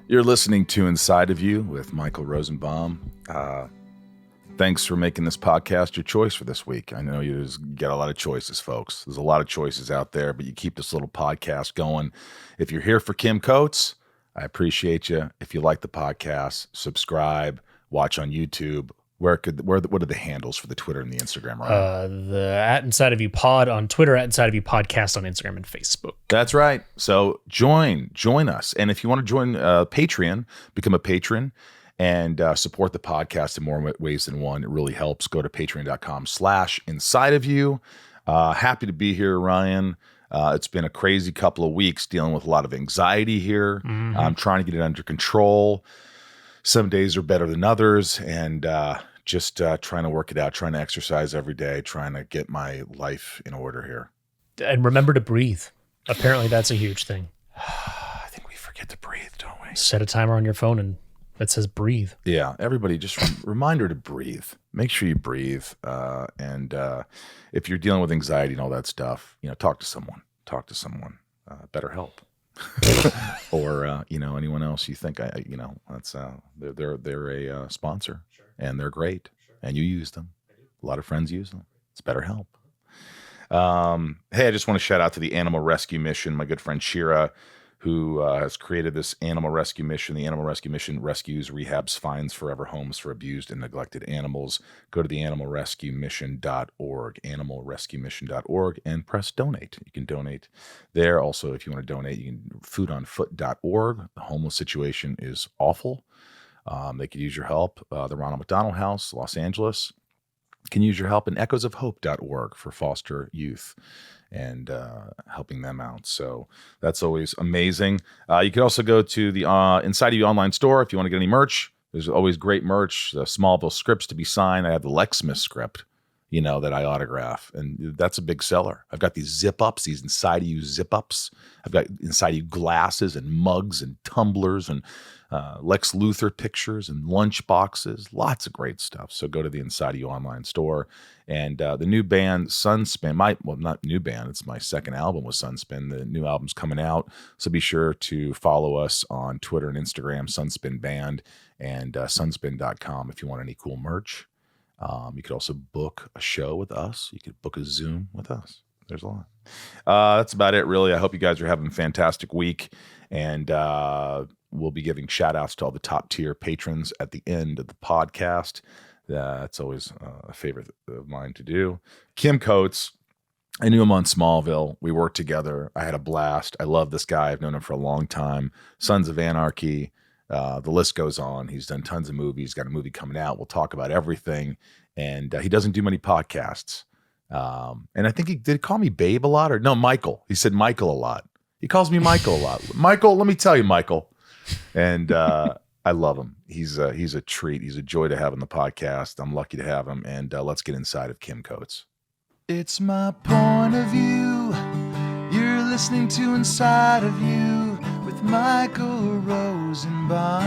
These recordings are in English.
You're listening to Inside of You with Michael Rosenbaum. Thanks for making this podcast your choice for this week. I know you get a lot of choices, folks. There's a lot of choices out there, but you keep this little podcast going. If you're here for Kim Coates, I appreciate you. If you like the podcast, subscribe, watch on YouTube. What are the handles for the Twitter and the Instagram, right? The at Inside of You Pod on Twitter, at Inside of You Podcast on Instagram and Facebook. That's right. So join us. And if you want to join Patreon, become a patron and support the podcast in more ways than one. It really helps. Go to patreon.com/inside of you. Happy to be here, Ryan. It's been a crazy couple of weeks dealing with a lot of anxiety here. Mm-hmm. I'm trying to get it under control. Some days are better than others, and just trying to work it out, trying to exercise every day, trying to get my life in order here. And remember to breathe. Apparently that's a huge thing. I think we forget to breathe, don't we? Set a timer on your phone and that says breathe. Yeah, everybody just reminder to breathe. Make sure you breathe. And if you're dealing with anxiety and all that stuff, talk to someone. Better help. Or anyone else you think that's they're a sponsor. Sure. And they're great. Sure. And you use them. A lot of friends use them. It's BetterHelp. Hey, I just want to shout out to the Animal Rescue Mission, my good friend Shira, who has created this animal rescue mission. The Animal Rescue Mission rescues, rehabs, finds forever homes for abused and neglected animals. Go to the animalrescuemission.org, animalrescuemission.org, and press donate. You can donate there. Also, if you want to donate, you can foodonfoot.org. The homeless situation is awful. They could use your help. The Ronald McDonald House, Los Angeles, can use your help. And echoesofhope.org for foster youth and helping them out. So that's always amazing. You could also go to the Inside of You online store if you want to get any merch. There's always great merch. The Smallville scripts to be signed. I have the Lexmas script, that I autograph, and that's a big seller. I've got these zip-ups, these Inside of You zip-ups. I've got Inside of You glasses and mugs and tumblers and Lex Luthor pictures and lunch boxes. Lots of great stuff. So go to the Inside of You online store. And the new band, Sunspin, not new band, it's my second album with Sunspin. The new album's coming out. So be sure to follow us on Twitter and Instagram, Sunspin Band, and sunspin.com if you want any cool merch. You could also book a show with us. You could book a Zoom with us. There's a lot. That's about it, really. I hope you guys are having a fantastic week. And we'll be giving shout outs to all the top tier patrons at the end of the podcast. That's always a favorite of mine to do. Kim Coates, I knew him on Smallville. We worked together. I had a blast. I love this guy. I've known him for a long time. Sons of Anarchy. The list goes on. He's done tons of movies. Got a movie coming out. We'll talk about everything. And he doesn't do many podcasts. And I think he did call me Babe a lot. Or no, Michael. He said Michael a lot. He calls me Michael a lot. Michael, let me tell you, Michael. And I love him. He's a treat. He's a joy to have on the podcast. I'm lucky to have him. And let's get inside of Kim Coates. It's my point of view. You're listening to Inside of You with Michael Rosenbaum.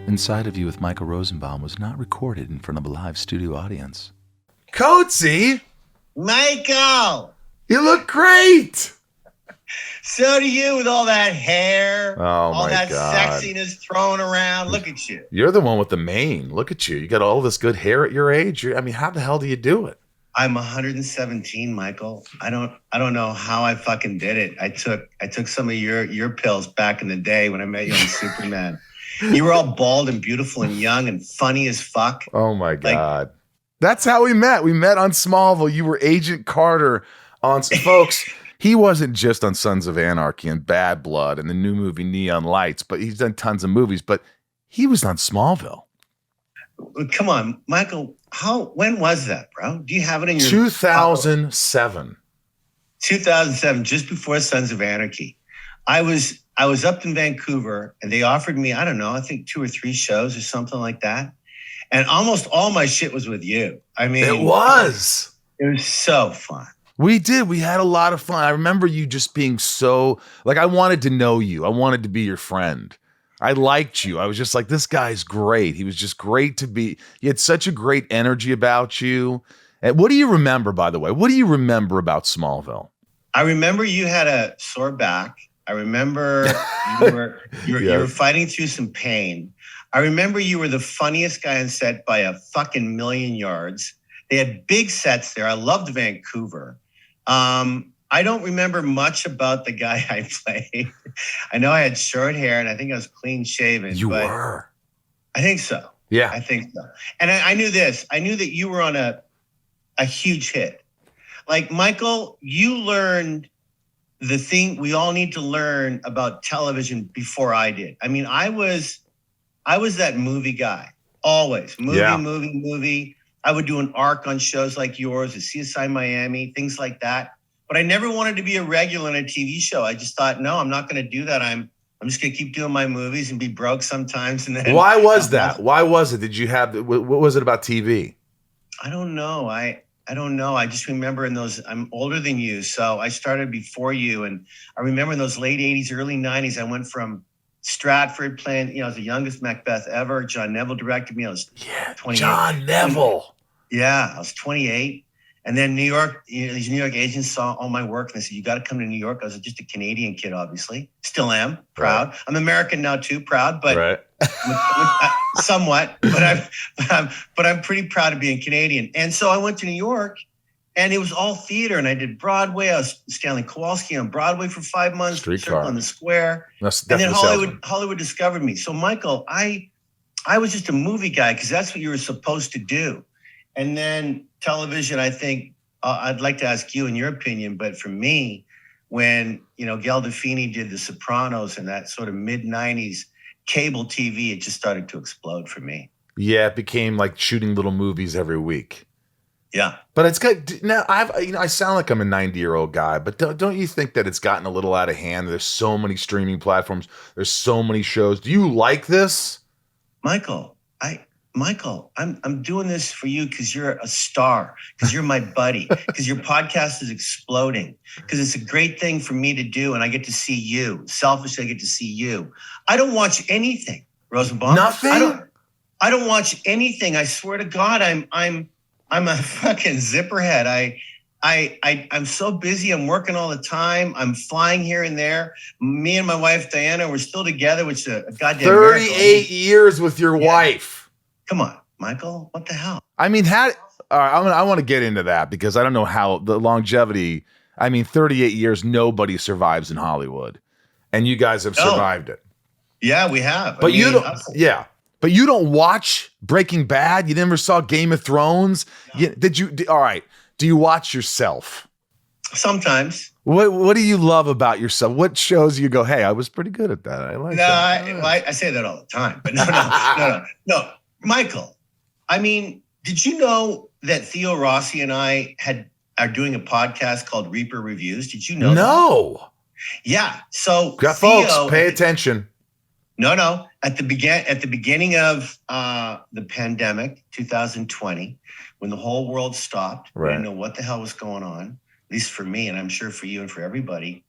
Inside of You with Michael Rosenbaum was not recorded in front of a live studio audience. Coatesy! Michael! You look great! So do you with all that hair, all that God. Sexiness thrown around. Look at you. You're the one with the mane. Look at you. You got all this good hair at your age. How the hell do you do it? I'm 117, Michael. I don't know how I fucking did it. I took some of your pills back in the day when I met you on Superman. You were all bald and beautiful and young and funny as fuck. Oh my God. That's how we met. We met on Smallville. You were Agent Carter on folks. He wasn't just on Sons of Anarchy and Bad Blood and the new movie Neon Lights, but he's done tons of movies, but he was on Smallville. Come on, Michael. When was that, bro? Do you have it in your 2007. 2007, just before Sons of Anarchy. I was up in Vancouver and they offered me, I don't know, I think 2 or 3 shows or something like that. And almost all my shit was with you. I mean, it was so fun. We did. We had a lot of fun. I remember you just being so, I wanted to know you. I wanted to be your friend. I liked you. I was just like, this guy's great. He was just great to be. You had such a great energy about you. And what do you remember, by the way? What do you remember about Smallville? I remember you had a sore back. I remember you were fighting through some pain. I remember you were the funniest guy on set by a fucking million yards. They had big sets there. I loved Vancouver. I don't remember much about the guy I played. I know I had short hair and I think I was clean shaven. You were. I think so. Yeah. I think so. And I knew this. I knew that you were on a huge hit. Like, Michael, you learned the thing we all need to learn about television before I did. I mean, I was that movie guy, always. Movie. I would do an arc on shows like yours, a CSI Miami, things like that. But I never wanted to be a regular on a TV show. I just thought, no, I'm not going to do that. I'm just going to keep doing my movies and be broke sometimes. And then, why was that? Why was it? Did you have, what was it about TV? I don't know. I don't know. I just remember in those, I'm older than you. So I started before you. And I remember in those late 80s, early 90s, I went from Stratford playing, I was the youngest Macbeth ever. John Neville directed me. I was 28. John Neville. Yeah, I was 28. And then New York, these New York agents saw all my work and they said, you got to come to New York. I was just a Canadian kid, obviously. Still am, proud. Right. I'm American now too, proud, but right. Somewhat. But I'm pretty proud of being Canadian. And so I went to New York and it was all theater. And I did Broadway. I was Stanley Kowalski on Broadway for 5 months. Streetcar on the Square. And then Hollywood discovered me. So Michael, I was just a movie guy because that's what you were supposed to do. And then television, I think, I'd like to ask you in your opinion, but for me, when, Gandolfini did The Sopranos and that sort of mid-90s cable TV, it just started to explode for me. Yeah, it became like shooting little movies every week. Yeah. But it's good. Now, I sound like I'm a 90-year-old guy, but don't you think that it's gotten a little out of hand? There's so many streaming platforms. There's so many shows. Do you like this? Michael, I'm doing this for you because you're a star, because you're my buddy, because your podcast is exploding, because it's a great thing for me to do, and I get to see you. Selfishly, I get to see you. I don't watch anything, Rosenbaum. Nothing? I don't watch anything. I swear to God, I'm a fucking zipperhead. I'm so busy. I'm working all the time. I'm flying here and there. Me and my wife, Diana, we're still together, which is a goddamn 38 miracle. years with your wife. Come on, Michael. What the hell? I mean, all right, I want to get into that because I don't know how the longevity. I mean, 38 years, nobody survives in Hollywood. And you guys have survived it. Yeah, we have. But you don't. Yeah. But you don't watch Breaking Bad? You never saw Game of Thrones? No. All right. Do you watch yourself? Sometimes. What do you love about yourself? What shows you go, hey, I was pretty good at that. I like that. I say that all the time. But no. Michael, I mean, did you know that Theo Rossi and I are doing a podcast called Reaper Reviews? Did you know that? Yeah. So folks, pay attention. No. At the beginning of the pandemic, 2020, when the whole world stopped, right. I didn't know what the hell was going on, at least for me, and I'm sure for you and for everybody.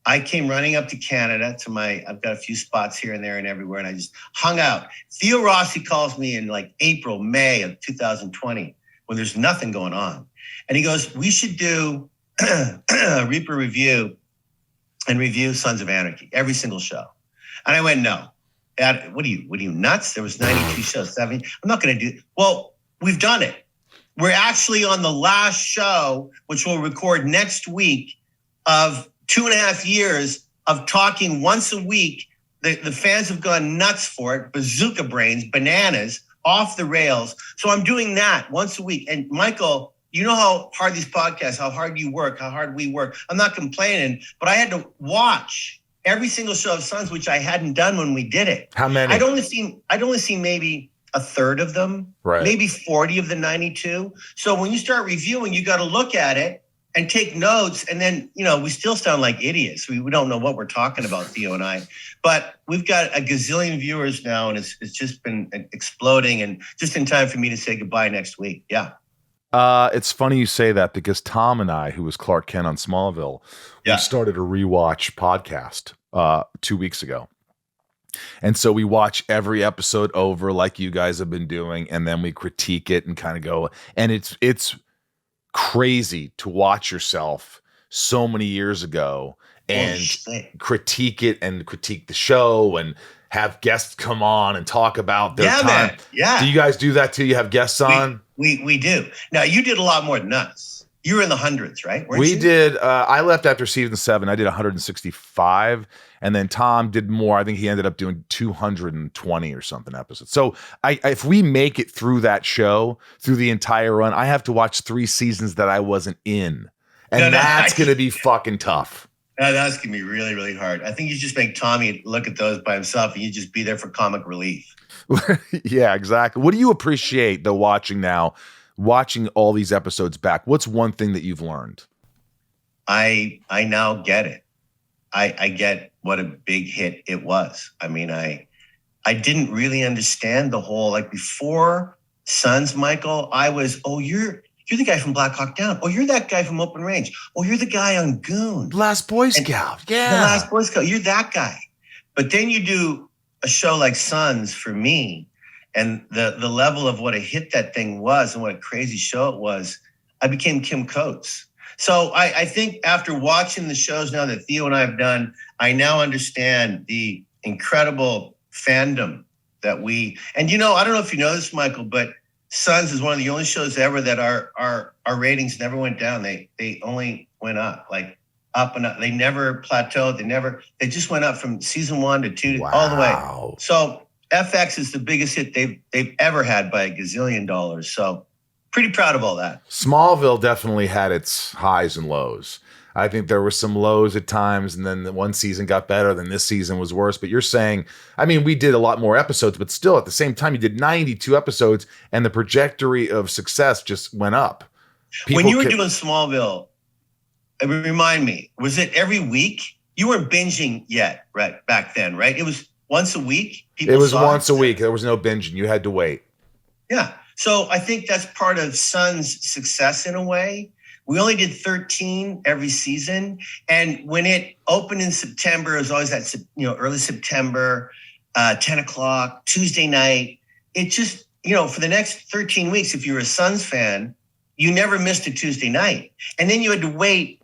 I came running up to Canada I've got a few spots here and there and everywhere, and I just hung out. Theo Rossi calls me in like April, May of 2020 when there's nothing going on. And he goes, we should do a Reaper review and review Sons of Anarchy, every single show. And I went, no. What are you nuts? There was 92 shows, 70. I'm not going to do. Well, we've done it. We're actually on the last show, which we'll record next week, of 2.5 years of talking once a week. The fans have gone nuts for it. Bazooka brains, bananas, off the rails. So I'm doing that once a week. And Michael, you know how hard these podcasts, how hard you work, how hard we work. I'm not complaining, but I had to watch every single show of Sons, which I hadn't done when we did it. How many? I'd only seen maybe a third of them, right. Maybe 40 of the 92. So when you start reviewing, you got to look at it and take notes. And then, we still sound like idiots. We don't know what we're talking about, Theo and I. But we've got a gazillion viewers now, and it's just been exploding, and just in time for me to say goodbye next week. Yeah. It's funny you say that because Tom and I, who was Clark Kent on Smallville, we started a rewatch podcast 2 weeks ago. And so we watch every episode over like you guys have been doing, and then we critique it and kind of go, and it's crazy to watch yourself so many years ago and critique it and critique the show and have guests come on and talk about their time. Man. Yeah. Do you guys do that too? You have guests on? We do. Now, you did a lot more than us. You were in the hundreds, right? We did. I left after season 7. I did 165. And then Tom did more. I think he ended up doing 220 or something episodes. So if we make it through that show, through the entire run, I have to watch 3 seasons that I wasn't in. And that's going to be fucking tough. No, that's going to be really, really hard. I think you just make Tommy look at those by himself and you just be there for comic relief. Yeah, exactly. What do you appreciate, though, watching all these episodes back? What's one thing that you've learned? I now get it. I get what a big hit it was. I mean, I didn't really understand the whole, like before Sons, Michael, I was, you're the guy from Black Hawk Down. Oh, you're that guy from Open Range. Oh, you're the guy on Goon. Last Boy Scout. Yeah. The Last Boy Scout. You're that guy. But then you do a show like Sons for me, and the level of what a hit that thing was and what a crazy show it was, I became Kim Coates. So I think after watching the shows now that Theo and I have done, I now understand the incredible fandom that and I don't know if you know this, Michael, but Sons is one of the only shows ever that our ratings never went down. They only went up, like up and up. They never plateaued. They just went up from season 1 to 2 all the way. So FX is the biggest hit they've ever had by a gazillion dollars. So pretty proud of all that. Smallville definitely had its highs and lows. I think there were some lows at times, and then the one season got better, then this season was worse. But you're saying, I mean, we did a lot more episodes, but still at the same time, you did 92 episodes, and the trajectory of success just went up. When you were doing Smallville, remind me, was it every week? You weren't binging yet, right? Back then, right? It was once a week? It was once a week. There was no binging. You had to wait. Yeah. So I think that's part of Sun's success in a way. We only did 13 every season. And when it opened in September, it was always that, early September, 10 o'clock, Tuesday night. It just, for the next 13 weeks, if you were a Suns fan, you never missed a Tuesday night. And then you had to wait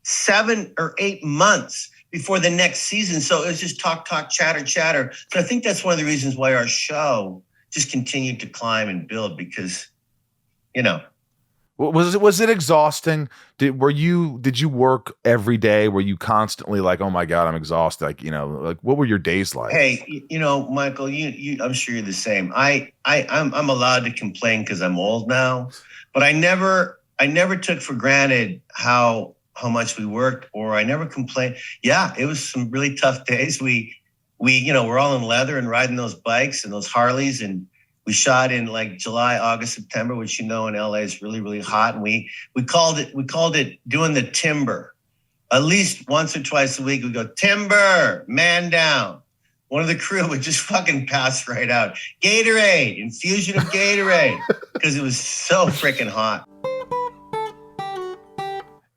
7 or 8 months before the next season. So it was just talk, chatter. So I think that's one of the reasons why our show just continued to climb and build because, Was it exhausting? Did you work every day? Were you constantly like, oh my God, I'm exhausted? Like, what were your days like? Hey, Michael, you I'm sure you're the same. I'm allowed to complain because I'm old now, but I never took for granted how much we worked, or I never complained. Yeah, it was some really tough days. We're all in leather and riding those bikes and those Harleys, and we shot in like July, August, September, which in LA is really, really hot. And we called it doing the timber. At least once or twice a week, we go, timber, man down. One of the crew would just fucking pass right out. Gatorade, infusion of Gatorade, because it was so freaking hot.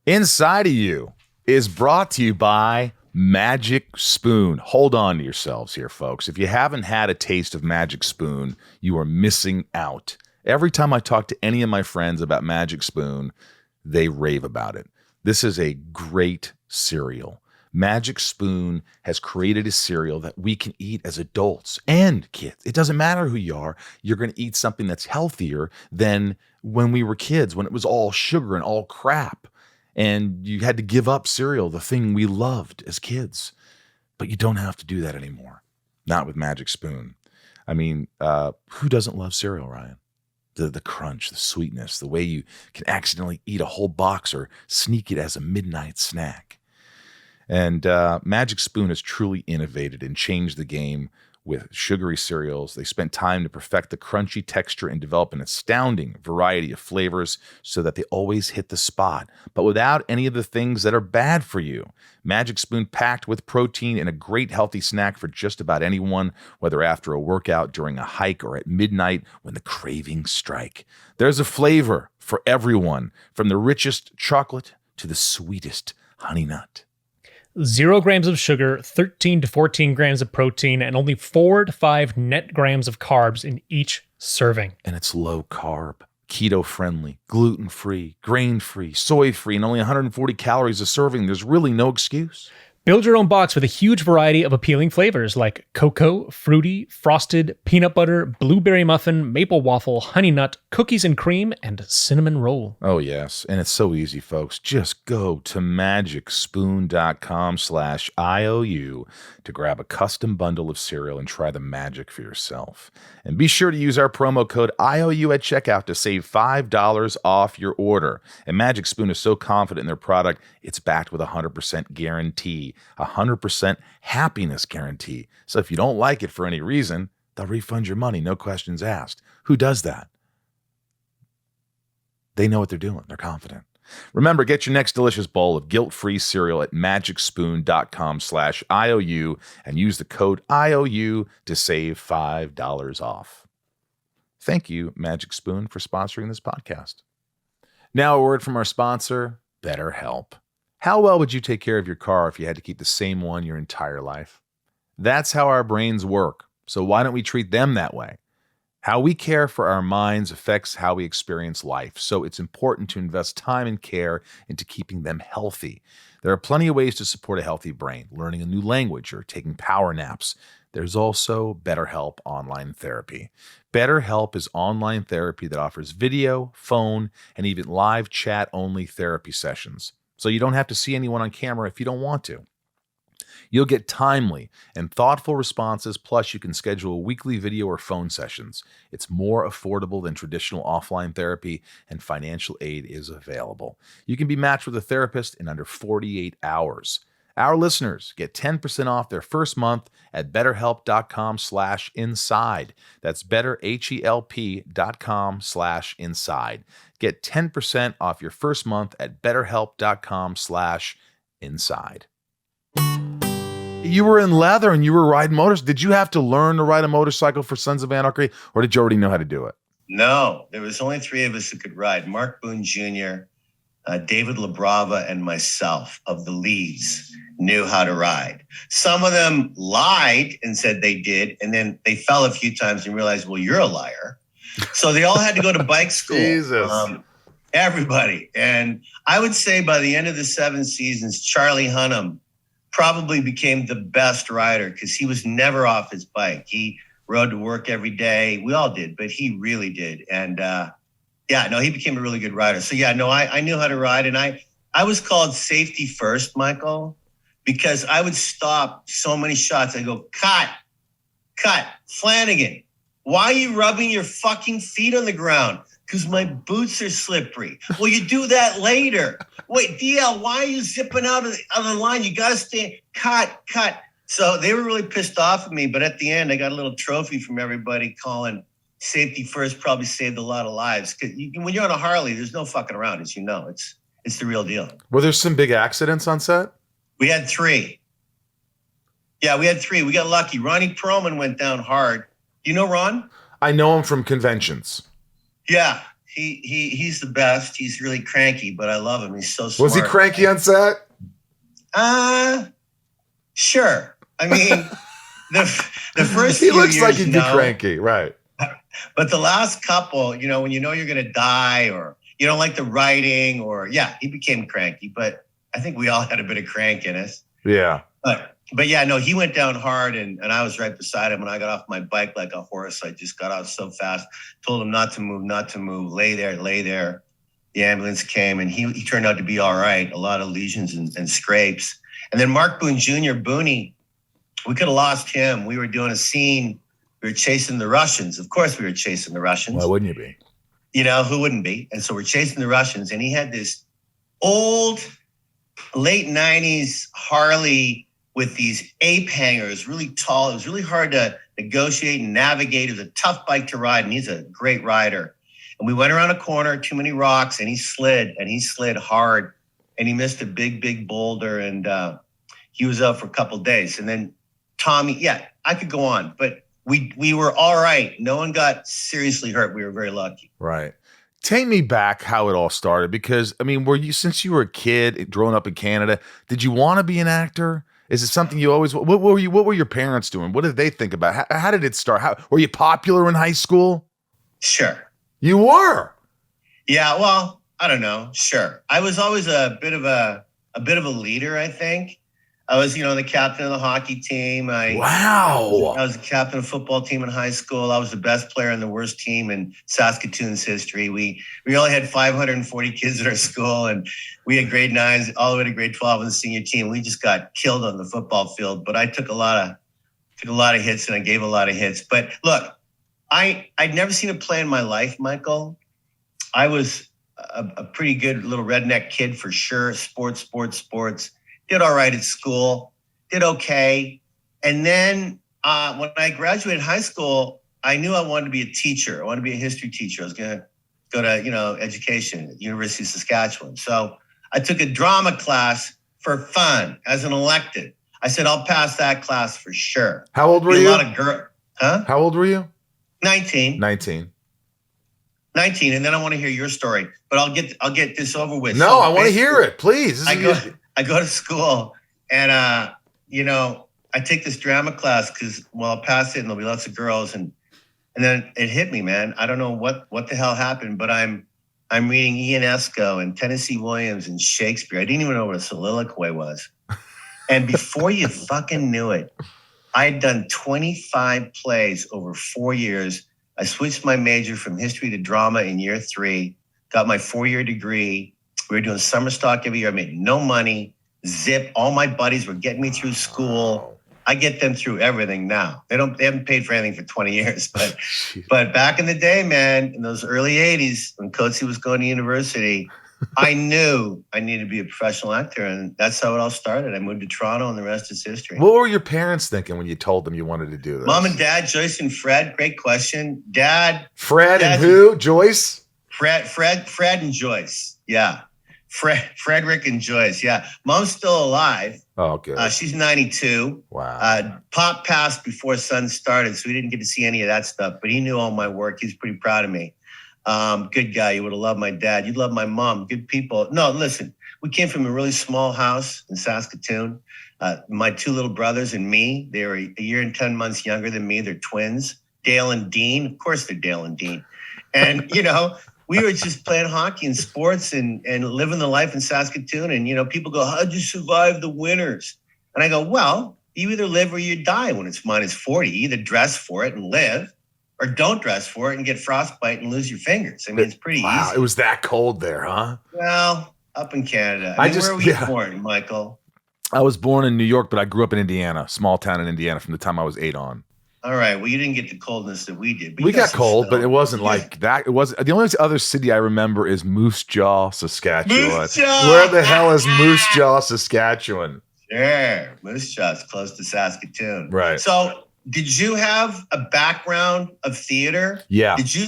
Inside of You is brought to you by Magic Spoon. Hold on to yourselves here, folks. If you haven't had a taste of Magic Spoon, you are missing out. Every time I talk to any of my friends about Magic Spoon, they rave about it. This is a great cereal. Magic Spoon has created a cereal that we can eat as adults and kids. It doesn't matter who you are. You're going to eat something that's healthier than when we were kids, when it was all sugar and all crap. And you had to give up cereal, the thing we loved as kids. But you don't have to do that anymore. Not with Magic Spoon. I mean, who doesn't love cereal, Ryan? The crunch, the sweetness, the way you can accidentally eat a whole box or sneak it as a midnight snack. And Magic Spoon has truly innovated and changed the game with sugary cereals. They spent time to perfect the crunchy texture and develop an astounding variety of flavors so that they always hit the spot, but without any of the things that are bad for you. Magic Spoon packed with protein and a great healthy snack for just about anyone, whether after a workout, during a hike, or at midnight when the cravings strike. There's a flavor for everyone, from the richest chocolate to the sweetest honey nut. 0 grams of sugar, 13 to 14 grams of protein, and only 4 to 5 net grams of carbs in each serving. And it's low carb. Keto-friendly, gluten-free, grain-free, soy-free, and only 140 calories a serving. There's really no excuse. Build your own box with a huge variety of appealing flavors like cocoa, fruity, frosted, peanut butter, blueberry muffin, maple waffle, honey nut, cookies and cream, and cinnamon roll. Oh, yes. And it's so easy, folks. Just go to magicspoon.com/IOU to grab a custom bundle of cereal and try the magic for yourself. And be sure to use our promo code IOU at checkout to save $5 off your order. And Magic Spoon is so confident in their product, it's backed with a 100% guarantee, a 100% happiness guarantee. So if you don't like it for any reason, they'll refund your money, no questions asked. Who does that? They know what they're doing. They're confident. Remember, get your next delicious bowl of guilt-free cereal at magicspoon.com/IOU and use the code IOU to save $5 off. Thank you, Magic Spoon, for sponsoring this podcast. Now a word from our sponsor, BetterHelp. How well would you take care of your car if you had to keep the same one your entire life? That's how our brains work. So why don't we treat them that way? How we care for our minds affects how we experience life, so it's important to invest time and care into keeping them healthy. There are plenty of ways to support a healthy brain, learning a new language or taking power naps. There's also BetterHelp online therapy. BetterHelp is online therapy that offers video, phone, and even live chat-only therapy sessions, so you don't have to see anyone on camera if you don't want to. You'll get timely and thoughtful responses, plus you can schedule weekly video or phone sessions. It's more affordable than traditional offline therapy, and financial aid is available. You can be matched with a therapist in under 48 hours. Our listeners get 10% off their first month at betterhelp.com/inside. That's betterhelp.com/inside. Get 10% off your first month at betterhelp.com/inside. You were in leather and you were riding motors. Did you have to learn to ride a motorcycle for Sons of Anarchy, or did you already know how to do it? No, there was only three of us who could ride. Mark Boone Jr., David LaBrava, and myself of the Lees knew how to ride. Some of them lied and said they did, and then they fell a few times and realized, well, you're a liar. So they all had to go to bike school. Jesus. Everybody. And I would say by the end of the 7 seasons, Charlie Hunnam probably became the best rider because he was never off his bike. He rode to work every day. We all did, but he really did. And he became a really good rider. So I knew how to ride, and I was called safety first, Michael, because I would stop so many shots. I go, cut, Flanagan, why are you rubbing your fucking feet on the ground? Because my boots are slippery. Well, you do that later. Wait, DL, why are you zipping out of the line? You got to stay. Cut. So they were really pissed off at me. But at the end, I got a little trophy from everybody calling safety first probably saved a lot of lives. Because when you're on a Harley, there's no fucking around, as you know. It's the real deal. Were there some big accidents on set? We had 3. Yeah, we had 3. We got lucky. Ronnie Perlman went down hard. Do you know Ron? I know him from conventions. Yeah, he's the best. He's really cranky, but I love him. He's so smart. Was he cranky on set? Sure. I mean, the first he few looks years, like he'd be cranky, right? But the last couple, when you know you're going to die, or you don't like the writing, or he became cranky. But I think we all had a bit of crank in us. Yeah. But he went down hard, and I was right beside him, and I got off my bike like a horse. I just got out so fast, told him not to move, lay there. The ambulance came, and he turned out to be all right. A lot of lesions and scrapes. And then Mark Boone Jr., Booney, we could have lost him. We were doing a scene. We were chasing the Russians. Of course we were chasing the Russians. Why wouldn't you be? Who wouldn't be? And so we're chasing the Russians, and he had this old, late 90s Harley with these ape hangers, really tall. It was really hard to negotiate and navigate. It was a tough bike to ride, and he's a great rider. And we went around a corner, too many rocks, and he slid hard, and he missed a big boulder, and he was out for a couple of days. And then Tommy, I could go on, but we were all right. No one got seriously hurt. We were very lucky. Right. Take me back how it all started, because, since you were a kid growing up in Canada, did you want to be an actor? Is it something you always? What were your parents doing? What did they think about? How did it start? Were you popular in high school? Sure. You were. Yeah, well, I don't know. Sure. I was always a bit of a leader, I think. I was, the captain of the hockey team. I Wow. was the captain of the football team in high school. I was the best player on the worst team in Saskatoon's history. We only had 540 kids at our school, and we had grade 9s all the way to grade 12 on the senior team. We just got killed on the football field, but I took a lot of hits and I gave a lot of hits. But look, I'd never seen a play in my life, Michael. I was a pretty good little redneck kid for sure. Sports. Did all right at school. Did okay. And then when I graduated high school, I knew I wanted to be a teacher. I wanted to be a history teacher. I was going to go to, education at University of Saskatchewan. So I took a drama class for fun as an elected. I said, I'll pass that class for sure. How old were you? A lot of Huh? How old were you? 19. 19. 19, and then I want to hear your story, but I'll get this over with. No, so I want to hear it, please. I go to school, and I take this drama class because I'll pass it, and there'll be lots of girls, and then it hit me, man. I don't know what the hell happened, but I'm reading Ionesco and Tennessee Williams and Shakespeare. I didn't even know what a soliloquy was, and before you fucking knew it, I had done 25 plays over 4 years. I switched my major from history to drama in year 3, got my 4-year degree. We were doing summer stock every year. I made no money. Zip. All my buddies were getting me through school. I get them through everything now. They haven't paid for anything for 20 years. But back in the day, man, in those early 80s, when Coatesy was going to university, I knew I needed to be a professional actor, and that's how it all started. I moved to Toronto, and the rest is history. What were your parents thinking when you told them you wanted to do this? Mom and Dad, Joyce and Fred. Great question. Fred and who? Joyce? Fred and Joyce. Yeah. Frederick and Joyce. Yeah. Mom's still alive. Oh, good. She's 92. Wow. Pop passed before Sons started, so we didn't get to see any of that stuff, but he knew all my work. He's pretty proud of me. Good guy. You would have loved my dad. You'd love my mom. Good people. No, listen, we came from a really small house in Saskatoon. My 2 little brothers and me, they were a year and 10 months younger than me. They're twins. Dale and Dean. Of course they're Dale and Dean. And, we were just playing hockey and sports and living the life in Saskatoon. And, people go, how'd you survive the winters? And I go, well, you either live or you die when it's minus 40. You either dress for it and live, or don't dress for it and get frostbite and lose your fingers. I mean, it's pretty easy. It was that cold there, huh? Well, up in Canada. Where were you born, Michael? I was born in New York, but I grew up in Indiana, small town in Indiana from the time I was 8 on. All right. Well, you didn't get the coldness that we did. But we got cold, but it wasn't like that. It was the only other city I remember is Moose Jaw, Saskatchewan. Moose Jaw! Where the hell is Moose Jaw, Saskatchewan? Sure. Moose Jaw's close to Saskatoon. Right. So did you have a background of theater? Yeah. Did you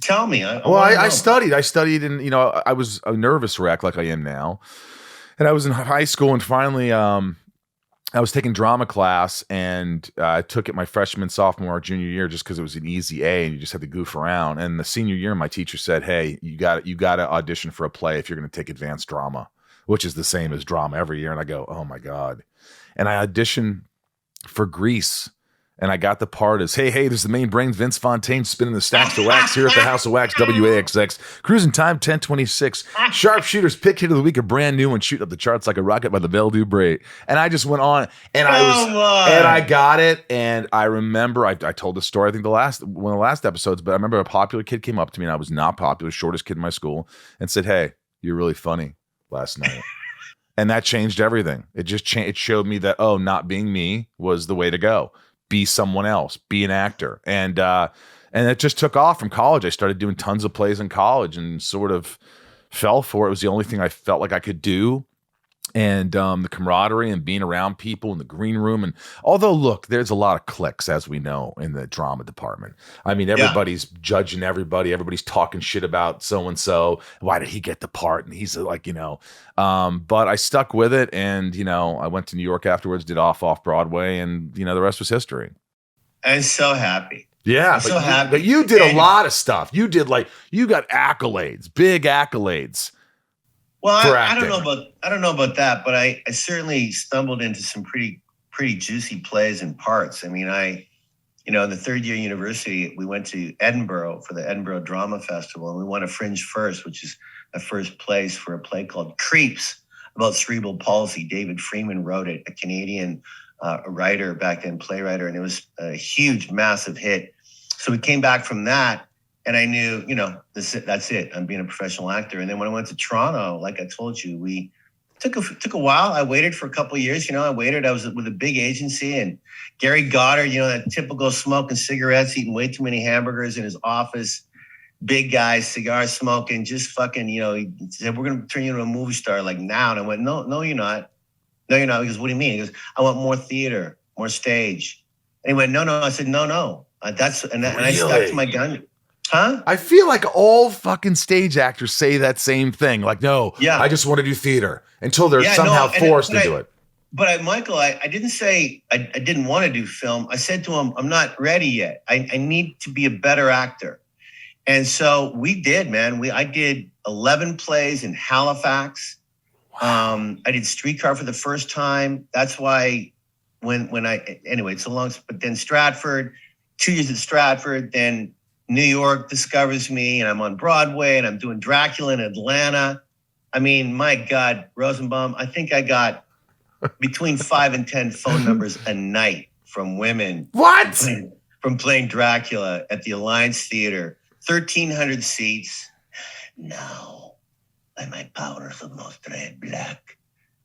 tell me? I studied. I studied and I was a nervous wreck like I am now. And I was in high school and finally I was taking drama class and I took it my freshman, sophomore, junior year just because it was an easy A and you just had to goof around. And the senior year, my teacher said, hey, you got to audition for a play if you're going to take advanced drama, which is the same as drama every year. And I go, oh my God. And I auditioned for Grease. And I got the part as, hey, there's the main brain, Vince Fontaine, spinning the stacks of wax here at the House of Wax, WAXX. Cruising time, 10:26. Sharpshooters, pick hit of the week, a brand new one, shooting up the charts like a rocket by the Belle du Bray. And I just went on, and I got it. And I remember, I told the story, I think one of the last episodes, but I remember a popular kid came up to me, and I was not popular, shortest kid in my school, and said, hey, you're really funny last night. And that changed everything. It just it showed me that, not being me was the way to go. Be someone else, be an actor. And it just took off from college. I started doing tons of plays in college and sort of fell for it. It was the only thing I felt like I could do. And the camaraderie and being around people in the green room. And although, look, there's a lot of cliques, as we know, in the drama department. I mean, everybody's judging everybody. Everybody's talking shit about so-and-so. Why did he get the part? And he's like, but I stuck with it. And, I went to New York afterwards, did off Broadway. And, the rest was history. I'm so happy. Yeah. But you did a lot of stuff. You did you got accolades, big accolades. Well, I don't know about that, but I certainly stumbled into some pretty juicy plays and parts. I mean, I in the third year university, we went to Edinburgh for the Edinburgh Drama Festival, and we won a Fringe First, which is a first place for a play called Creeps about cerebral palsy. David Freeman wrote it, a Canadian writer back then, playwright, and it was a huge, massive hit. So we came back from that, and I knew, that's it. I'm being a professional actor. And then when I went to Toronto, like I told you, we took a while. I waited for a couple of years. I was with a big agency, and Gary Goddard, that typical smoking cigarettes, eating way too many hamburgers in his office, big guy, cigar smoking, just fucking, he said, we're going to turn you into a movie star like now. And I went, no, you're not. No, you're not. He goes, what do you mean? He goes, I want more theater, more stage. And he went, no. I said, no. And I stuck to my gun. Huh? I feel like all fucking stage actors say that same thing. Like, no, I just want to do theater until they're somehow forced to do it. But Michael, I didn't say I didn't want to do film. I said to him, I'm not ready yet. I need to be a better actor. And so we did, man. I did 11 plays in Halifax. Wow. I did Streetcar for the first time. That's why it's a long, but then Stratford, 2 years at Stratford, then New York discovers me, and I'm on Broadway, and I'm doing Dracula in Atlanta. I mean, my God, Rosenbaum, I think I got between 5 and 10 phone numbers a night from women. What? From playing Dracula at the Alliance Theater, 1,300 seats. Now, by my powers of most red black,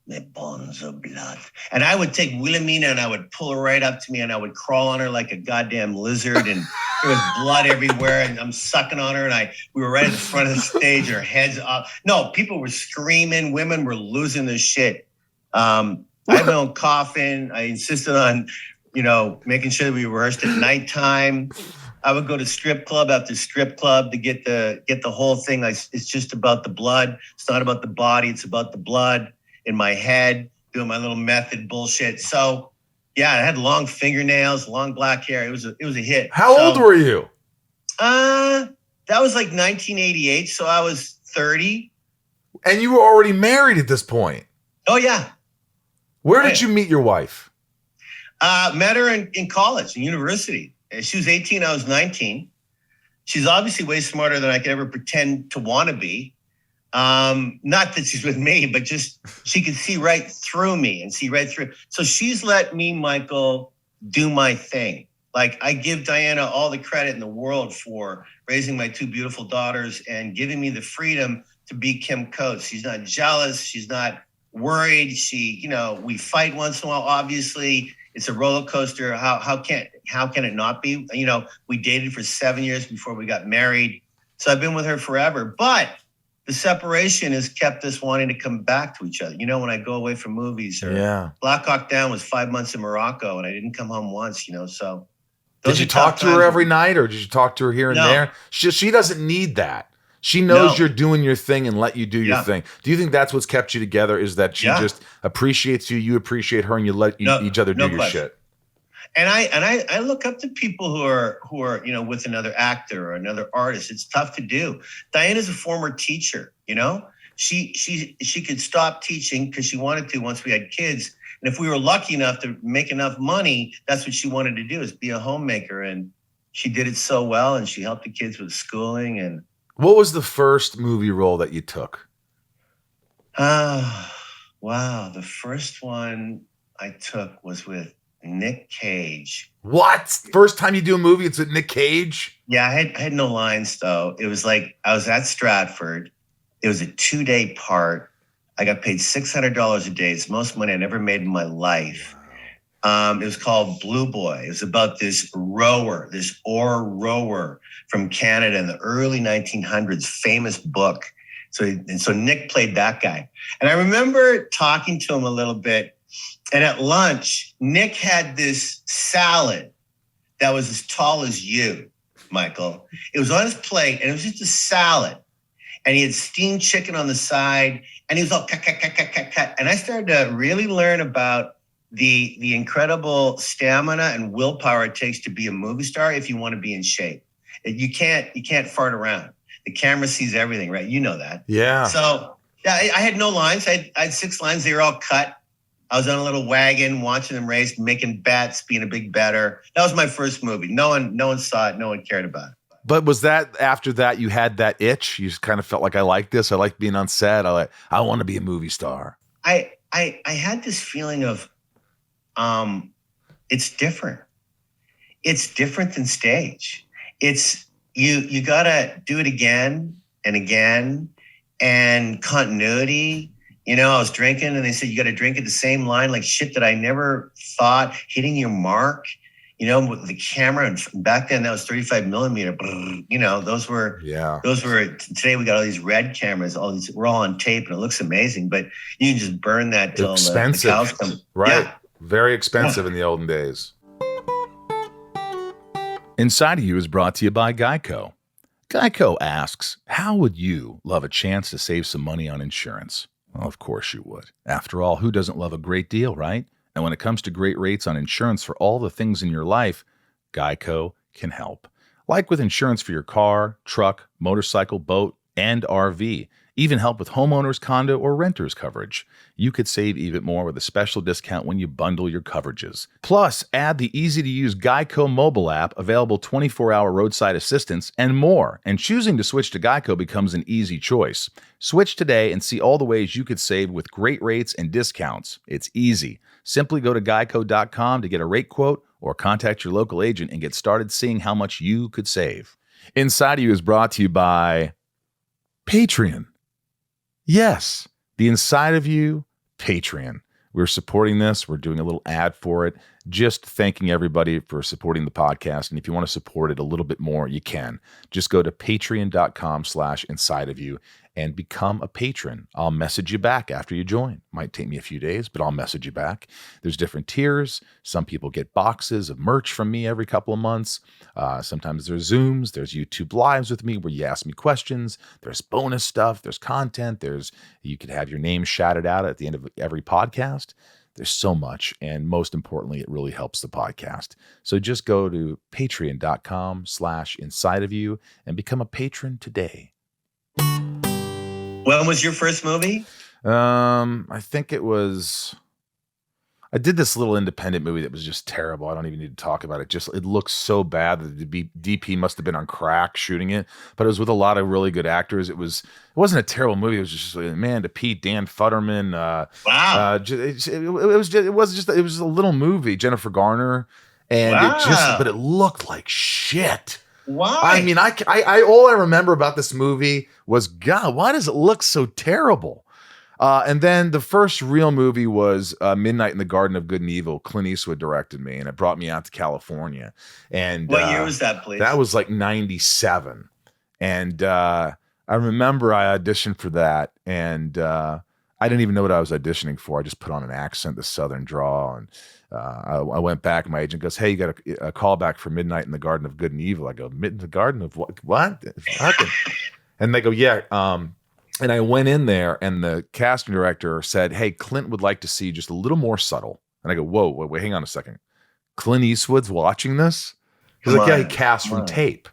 my bonds of blood. And I would take Wilhelmina and I would pull her right up to me and I would crawl on her like a goddamn lizard, and there was blood everywhere, and I'm sucking on her, and we were right at the front of the stage, and her head's up. No, people were screaming. Women were losing their shit. I had my own coffin. I insisted on, making sure that we rehearsed at nighttime. I would go to strip club after strip club to get the whole thing. It's just about the blood. It's not about the body. It's about the blood in my head, doing my little method bullshit. So, yeah, I had long fingernails, long black hair. It was a hit. How old were you? That was like 1988. So I was 30. And you were already married at this point. Oh, yeah. Where did you meet your wife? Met her in college, in university. She was 18, I was 19. She's obviously way smarter than I could ever pretend to want to be. Not that she's with me, but just she could see right through me and see right through. So she's let me, Michael, do my thing. Like, I give Diana all the credit in the world for raising my two beautiful daughters and giving me the freedom to be Kim Coates. She's not jealous. She's not worried. We fight once in a while. Obviously, it's a roller coaster. How can it not be? We dated for 7 years before we got married. So I've been with her forever. But the separation has kept us wanting to come back to each other. When I go away from movies, or Black Hawk Down was 5 months in Morocco, and I didn't come home once. So did you talk to her every night, or did you talk to her here and there? She doesn't need that. She knows you're doing your thing and let you do your thing. Do you think that's what's kept you together? Is that she just appreciates you, you appreciate her, and you let each other do your shit? And I look up to people who are with another actor or another artist. It's tough to do. Diana's a former teacher. She could stop teaching because she wanted to once we had kids. And if we were lucky enough to make enough money, that's what she wanted to do, is be a homemaker. And she did it so well, and she helped the kids with schooling. And what was the first movie role that you took? Wow. The first one I took was with Nick Cage. What? First time you do a movie, it's with Nick Cage? Yeah, I had no lines, though. It was like, I was at Stratford. It was a 2-day part. I got paid $600 a day. It's the most money I ever made in my life. It was called Blue Boy. It was about this oar rower from Canada in the early 1900s, famous book. So Nick played that guy. And I remember talking to him a little bit. And at lunch, Nick had this salad that was as tall as you, Michael. It was on his plate, and it was just a salad. And he had steamed chicken on the side, and he was all cut. And I started to really learn about the incredible stamina and willpower it takes to be a movie star if you want to be in shape. You can't fart around. The camera sees everything, right? You know that. Yeah. So yeah, I had no lines. I had 6 lines. They were all cut. I was on a little wagon watching them race, making bets, being a big bettor. That was my first movie. No one saw it. No one cared about it. But was that after that you had that itch? You just kind of felt like, I like this. I like being on set. I want to be a movie star. I had this feeling of, it's different. It's different than stage. It's you gotta do it again and again, and continuity. You know, I was drinking and they said, you got to drink at the same line, like shit that I never thought, hitting your mark, you know, with the camera. And back then that was 35 millimeter. You know, those were, today we got all these red cameras, we're all on tape and it looks amazing, but you can just burn that till the cows come. Right. Yeah. Very expensive in the olden days. Inside of You is brought to you by Geico. Geico asks, how would you love a chance to save some money on insurance? Well, of course you would. After all, who doesn't love a great deal, right? And when it comes to great rates on insurance for all the things in your life, Geico can help. Like with insurance for your car, truck, motorcycle, boat, and RV. Even help with homeowners, condo, or renters coverage. You could save even more with a special discount when you bundle your coverages. Plus, add the easy-to-use Geico mobile app, available 24-hour roadside assistance, and more. And choosing to switch to Geico becomes an easy choice. Switch today and see all the ways you could save with great rates and discounts. It's easy. Simply go to geico.com to get a rate quote or contact your local agent and get started seeing how much you could save. Inside of You is brought to you by Patreon. Yes, the Inside of You Patreon. We're supporting this. We're doing a little ad for it. Just thanking everybody for supporting the podcast. And if you want to support it a little bit more, you can. Just go to patreon.com/insideofyou and become a patron. I'll message you back after you join. Might take me a few days, but I'll message you back. There's different tiers. Some people get boxes of merch from me every couple of months. Sometimes there's Zooms. There's YouTube Lives with me where you ask me questions. There's bonus stuff. There's content. You could have your name shouted out at the end of every podcast. There's so much. And most importantly, it really helps the podcast. So just go to patreon.com/insideofyou and become a patron today. When was your first movie? I think it was. I did this little independent movie that was just terrible. I don't even need to talk about it. It looks so bad that the DP must have been on crack shooting it. But it was with a lot of really good actors. It wasn't a terrible movie. It was just Amanda Peet, Dan Futterman. Wow. It was a little movie. Jennifer Garner, and but it looked like shit. Why? I mean, I all I remember about this movie was, God, why does it look so terrible? And then the first real movie was Midnight in the Garden of Good and Evil. Clint Eastwood directed me, and it brought me out to California. And what year was that, please? That was like 97. And I remember I auditioned for that, and I didn't even know what I was auditioning for. I just put on an accent, the Southern drawl, and I went back. My agent goes, "Hey, you got a call back for Midnight in the Garden of Good and Evil." I go, "Midnight in the Garden of what?" And they go, "Yeah." And I went in there, and the casting director said, "Hey, Clint would like to see just a little more subtle." And I go, "Whoa, wait, hang on a second. Clint Eastwood's watching this?" He's like, "Yeah, he cast from tape."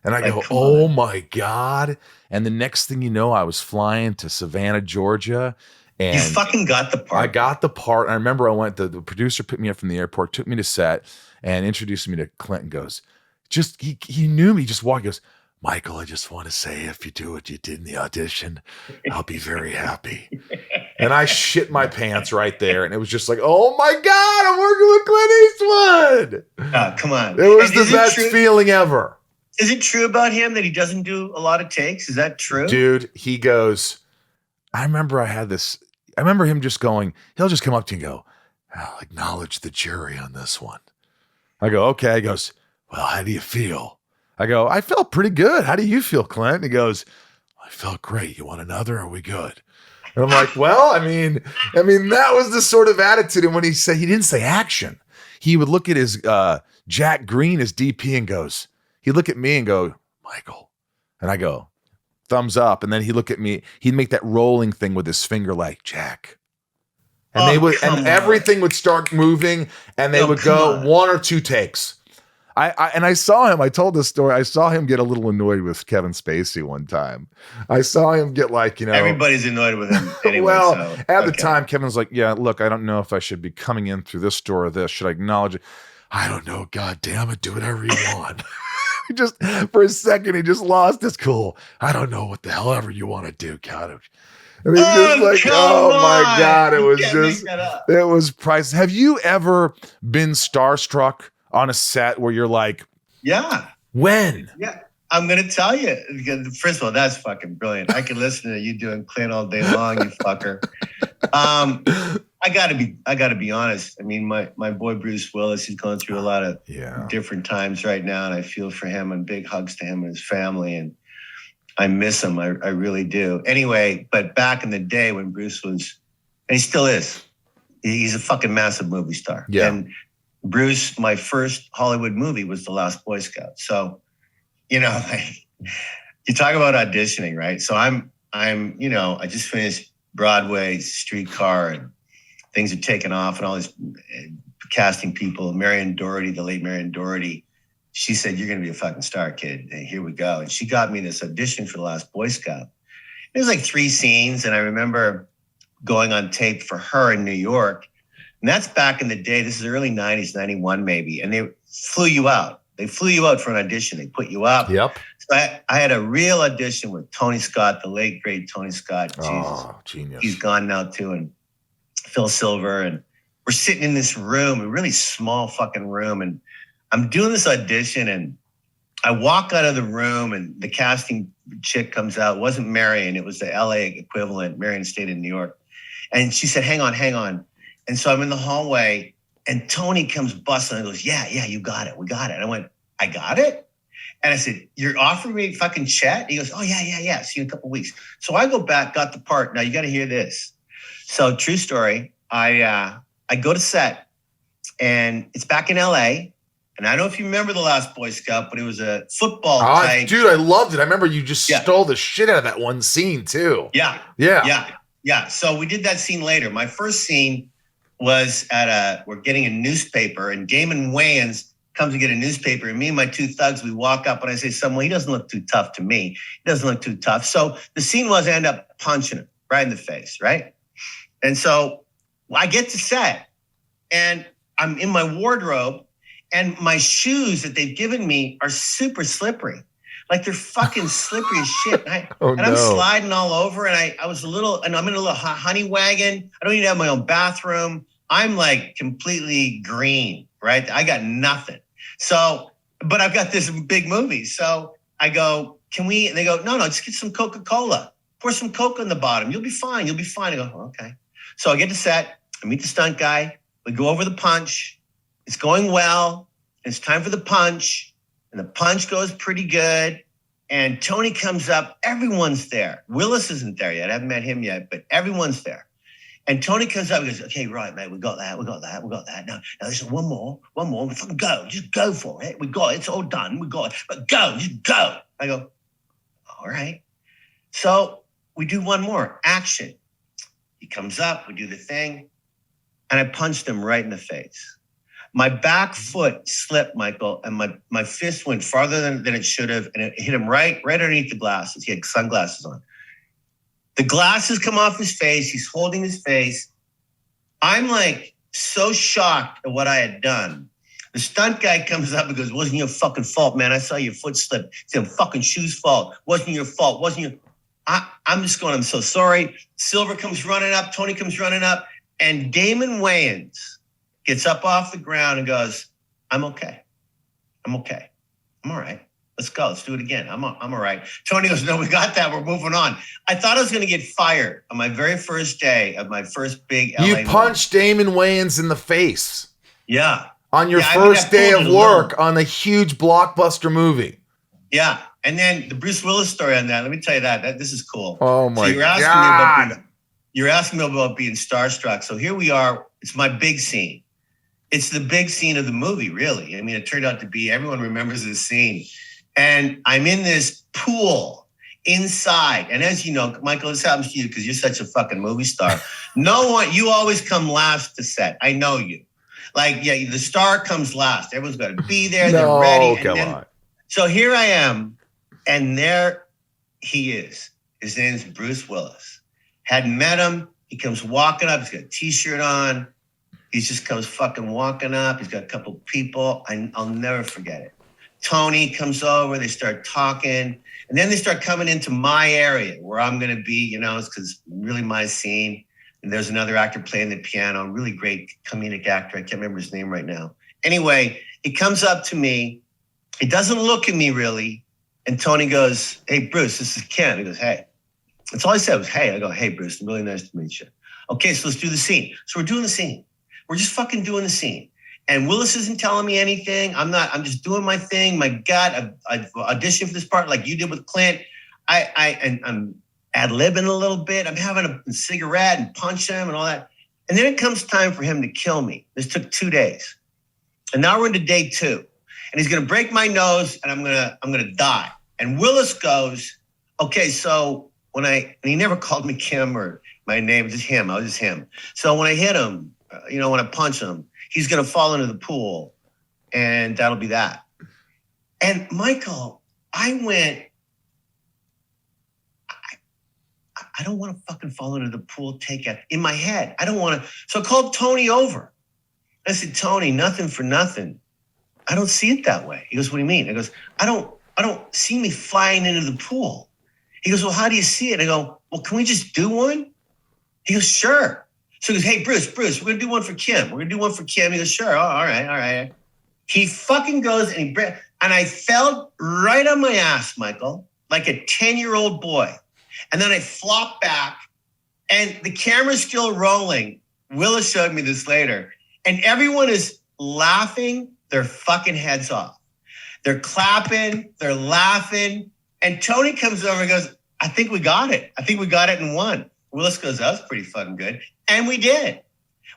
And I go, "Oh my God." And the next thing you know, I was flying to Savannah, Georgia. And you fucking got the part. I got the part. I remember the producer picked me up from the airport, took me to set, and introduced me to Clint, and goes, he knew me, just walked, he goes, "Michael, I just want to say, if you do what you did in the audition, I'll be very happy." And I shit my pants right there. And it was just like, oh my God, I'm working with Clint Eastwood. Come on. It was the best feeling ever. Is it true about him that he doesn't do a lot of takes? Is that true? Dude, he goes, I remember him just going, he'll just come up to you and go, "I'll acknowledge the jury on this one." I go, "Okay." He goes, "Well, how do you feel?" I go, "I felt pretty good. How do you feel, Clint?" And he goes, "I felt great. You want another? Are we good?" And I'm like, well, I mean, that was the sort of attitude. And when he didn't say action, he would look at his Jack Green, his DP, and goes, he'd look at me and go, "Michael." And I go, thumbs up. And then he'd look at me, he'd make that rolling thing with his finger like, "Jack." And everything would start moving, and they would go 1 or 2 takes. I saw him. I told this story. I saw him get a little annoyed with Kevin Spacey one time. I saw him get like, everybody's annoyed with him anyway. Well, so, at the time, Kevin's like, yeah, look, I don't know if I should be coming in through this door or this. Should I acknowledge it? I don't know. God damn it. Do whatever you want. Just for a second, he just lost his cool. I don't know what the hell ever you want to do, God. I mean, just like, oh my God, it was priceless. Have you ever been starstruck on a set where you're like, yeah, when? Yeah, I'm going to tell you. First of all, that's fucking brilliant. I can listen to you doing Clint all day long, you fucker. I gotta be honest. I mean, my boy Bruce Willis, he's going through a lot of different times right now, and I feel for him, and big hugs to him and his family, and I miss him. I really do. Anyway, but back in the day when Bruce was, and he still is, he's a fucking massive movie star. Yeah. And Bruce, my first Hollywood movie was The Last Boy Scout. So, you talk about auditioning, right? So I'm, I just finished Broadway, Streetcar, and things are taking off, and all these casting people. Marion Doherty, the late Marion Doherty, she said, "You're going to be a fucking star, kid. And here we go." And she got me this audition for The Last Boy Scout. It was like 3 scenes, and I remember going on tape for her in New York. And that's back in the day. This is early 90s, 91 maybe. And they flew you out. They flew you out for an audition. They put you up. Yep. So I had a real audition with Tony Scott, the late, great Tony Scott. Oh, genius. He's gone now too. And Phil Silver. And we're sitting in this room, a really small fucking room. And I'm doing this audition, and I walk out of the room, and the casting chick comes out. It wasn't Marion. It was the LA equivalent. Marion stayed in New York. And she said, hang on. And so I'm in the hallway, and Tony comes busting and goes, yeah, you got it. We got it. And I went, I got it? And I said, you're offering me fucking Chet? He goes, oh, yeah. See you in a couple of weeks. So I go back, got the part. Now you got to hear this. So true story. I go to set, and it's back in LA. And I don't know if you remember The Last Boy Scout, but it was a football type. Dude, I loved it. I rember you just stole the shit out of that one scene too. Yeah. So we did that scene later. My first scene was we're getting a newspaper, and Damon Wayans comes to get a newspaper, and me and my 2 thugs, we walk up, and I say, well, he doesn't look too tough to me. He doesn't look too tough. So the scene was I end up punching him right in the face, right? And so I get to set, and I'm in my wardrobe, and my shoes that they've given me are super slippery. Like they're fucking slippery as shit. And I'm sliding all over, and I'm in a little honey wagon. I don't even have my own bathroom. I'm like completely green, right? I got nothing. So, but I've got this big movie. So I go, and they go, no, just get some Coca-Cola. Pour some Coke on the bottom. You'll be fine. I go, oh, okay. So I get to set. I meet the stunt guy. We go over the punch. It's going well. It's time for the punch. And the punch goes pretty good. And Tony comes up. Everyone's there. Willis isn't there yet. I haven't met him yet, but everyone's there. And Tony comes up and goes, okay, right, mate. We got that. Now there's one more. We fucking go. Just go for it. We got it. It's all done. We got it. But go. Just go. I go, all right. So we do one more. Action. He comes up. We do the thing. And I punched him right in the face. My back foot slipped, Michael, and my fist went farther than it should have, and it hit him right underneath the glasses. He had sunglasses on. The glasses come off his face. He's holding his face. I'm like so shocked at what I had done. The stunt guy comes up and goes, wasn't your fucking fault, man. I saw your foot slip. It's your fucking shoe's fault. Wasn't your fault. I'm just going, I'm so sorry. Silver comes running up. Tony comes running up. And Damon Wayans gets up off the ground and goes, I'm okay. I'm all right. Let's go. Let's do it again. I'm all right. Tony goes, no, we got that. We're moving on. I thought I was going to get fired on my very first day of my first big LA You punched Damon Wayans in the face. Yeah. On your first day of work on a huge blockbuster movie. Yeah. And then the Bruce Willis story on that. Let me tell you that this is cool. Oh my God. You're asking me about being starstruck. So here we are. It's my big scene. It's the big scene of the movie, really. I mean, it turned out to be, everyone remembers this scene. And I'm in this pool inside. And as you know, Michael, this happens to you because you're such a fucking movie star. You always come last to set. I know you. Like, yeah, the star comes last. Everyone's got to be there. No, They're ready. come on. So here I am, and there he is. His name's Bruce Willis. Hadn't met him. He comes walking up. He's got a T-shirt on. He just comes fucking walking up. He's got a couple people. I'll never forget it. Tony comes over. They start talking. And then they start coming into my area where I'm going to be, you know, it's because really my scene. And there's another actor playing the piano, really great comedic actor. I can't remember his name right now. Anyway, he comes up to me. He doesn't look at me really. And Tony goes, hey, Bruce, this is Ken. He goes, hey. That's all I said was, hey. I go, hey, Bruce, really nice to meet you. Okay, so let's do the scene. So we're doing the scene. We're just fucking doing the scene. And Willis isn't telling me anything. I'm just doing my thing. My God, I've auditioned for this part like you did with Clint. I'm ad-libbing a little bit. I'm having a cigarette and punch him and all that. And then it comes time for him to kill me. This took 2 days. And now we're into day 2. And he's going to break my nose and I'm going to die. And Willis goes, okay, so and he never called me Kim or my name, just him. I was just him. So when I hit him, when I punch him, he's going to fall into the pool and that'll be that. And Michael, I don't want to fucking fall into the pool, in my head. I don't want to. So I called Tony over. I said, Tony, nothing for nothing. I don't see it that way. He goes, what do you mean? I goes, I don't see me flying into the pool. He goes, well, how do you see it? I go, well, can we just do one? He goes, sure. So he goes, hey, Bruce, we're going to do one for Kim. We're going to do one for Kim. He goes, sure. Oh, all right. He fucking goes and I fell right on my ass, Michael, like a 10-year-old boy. And then I flopped back and the camera's still rolling. Willis showed me this later. And everyone is laughing their fucking heads off. They're clapping, they're laughing. And Tony comes over and goes, I think we got it. I think we got it in one. Willis goes, that was pretty fucking good. And we did.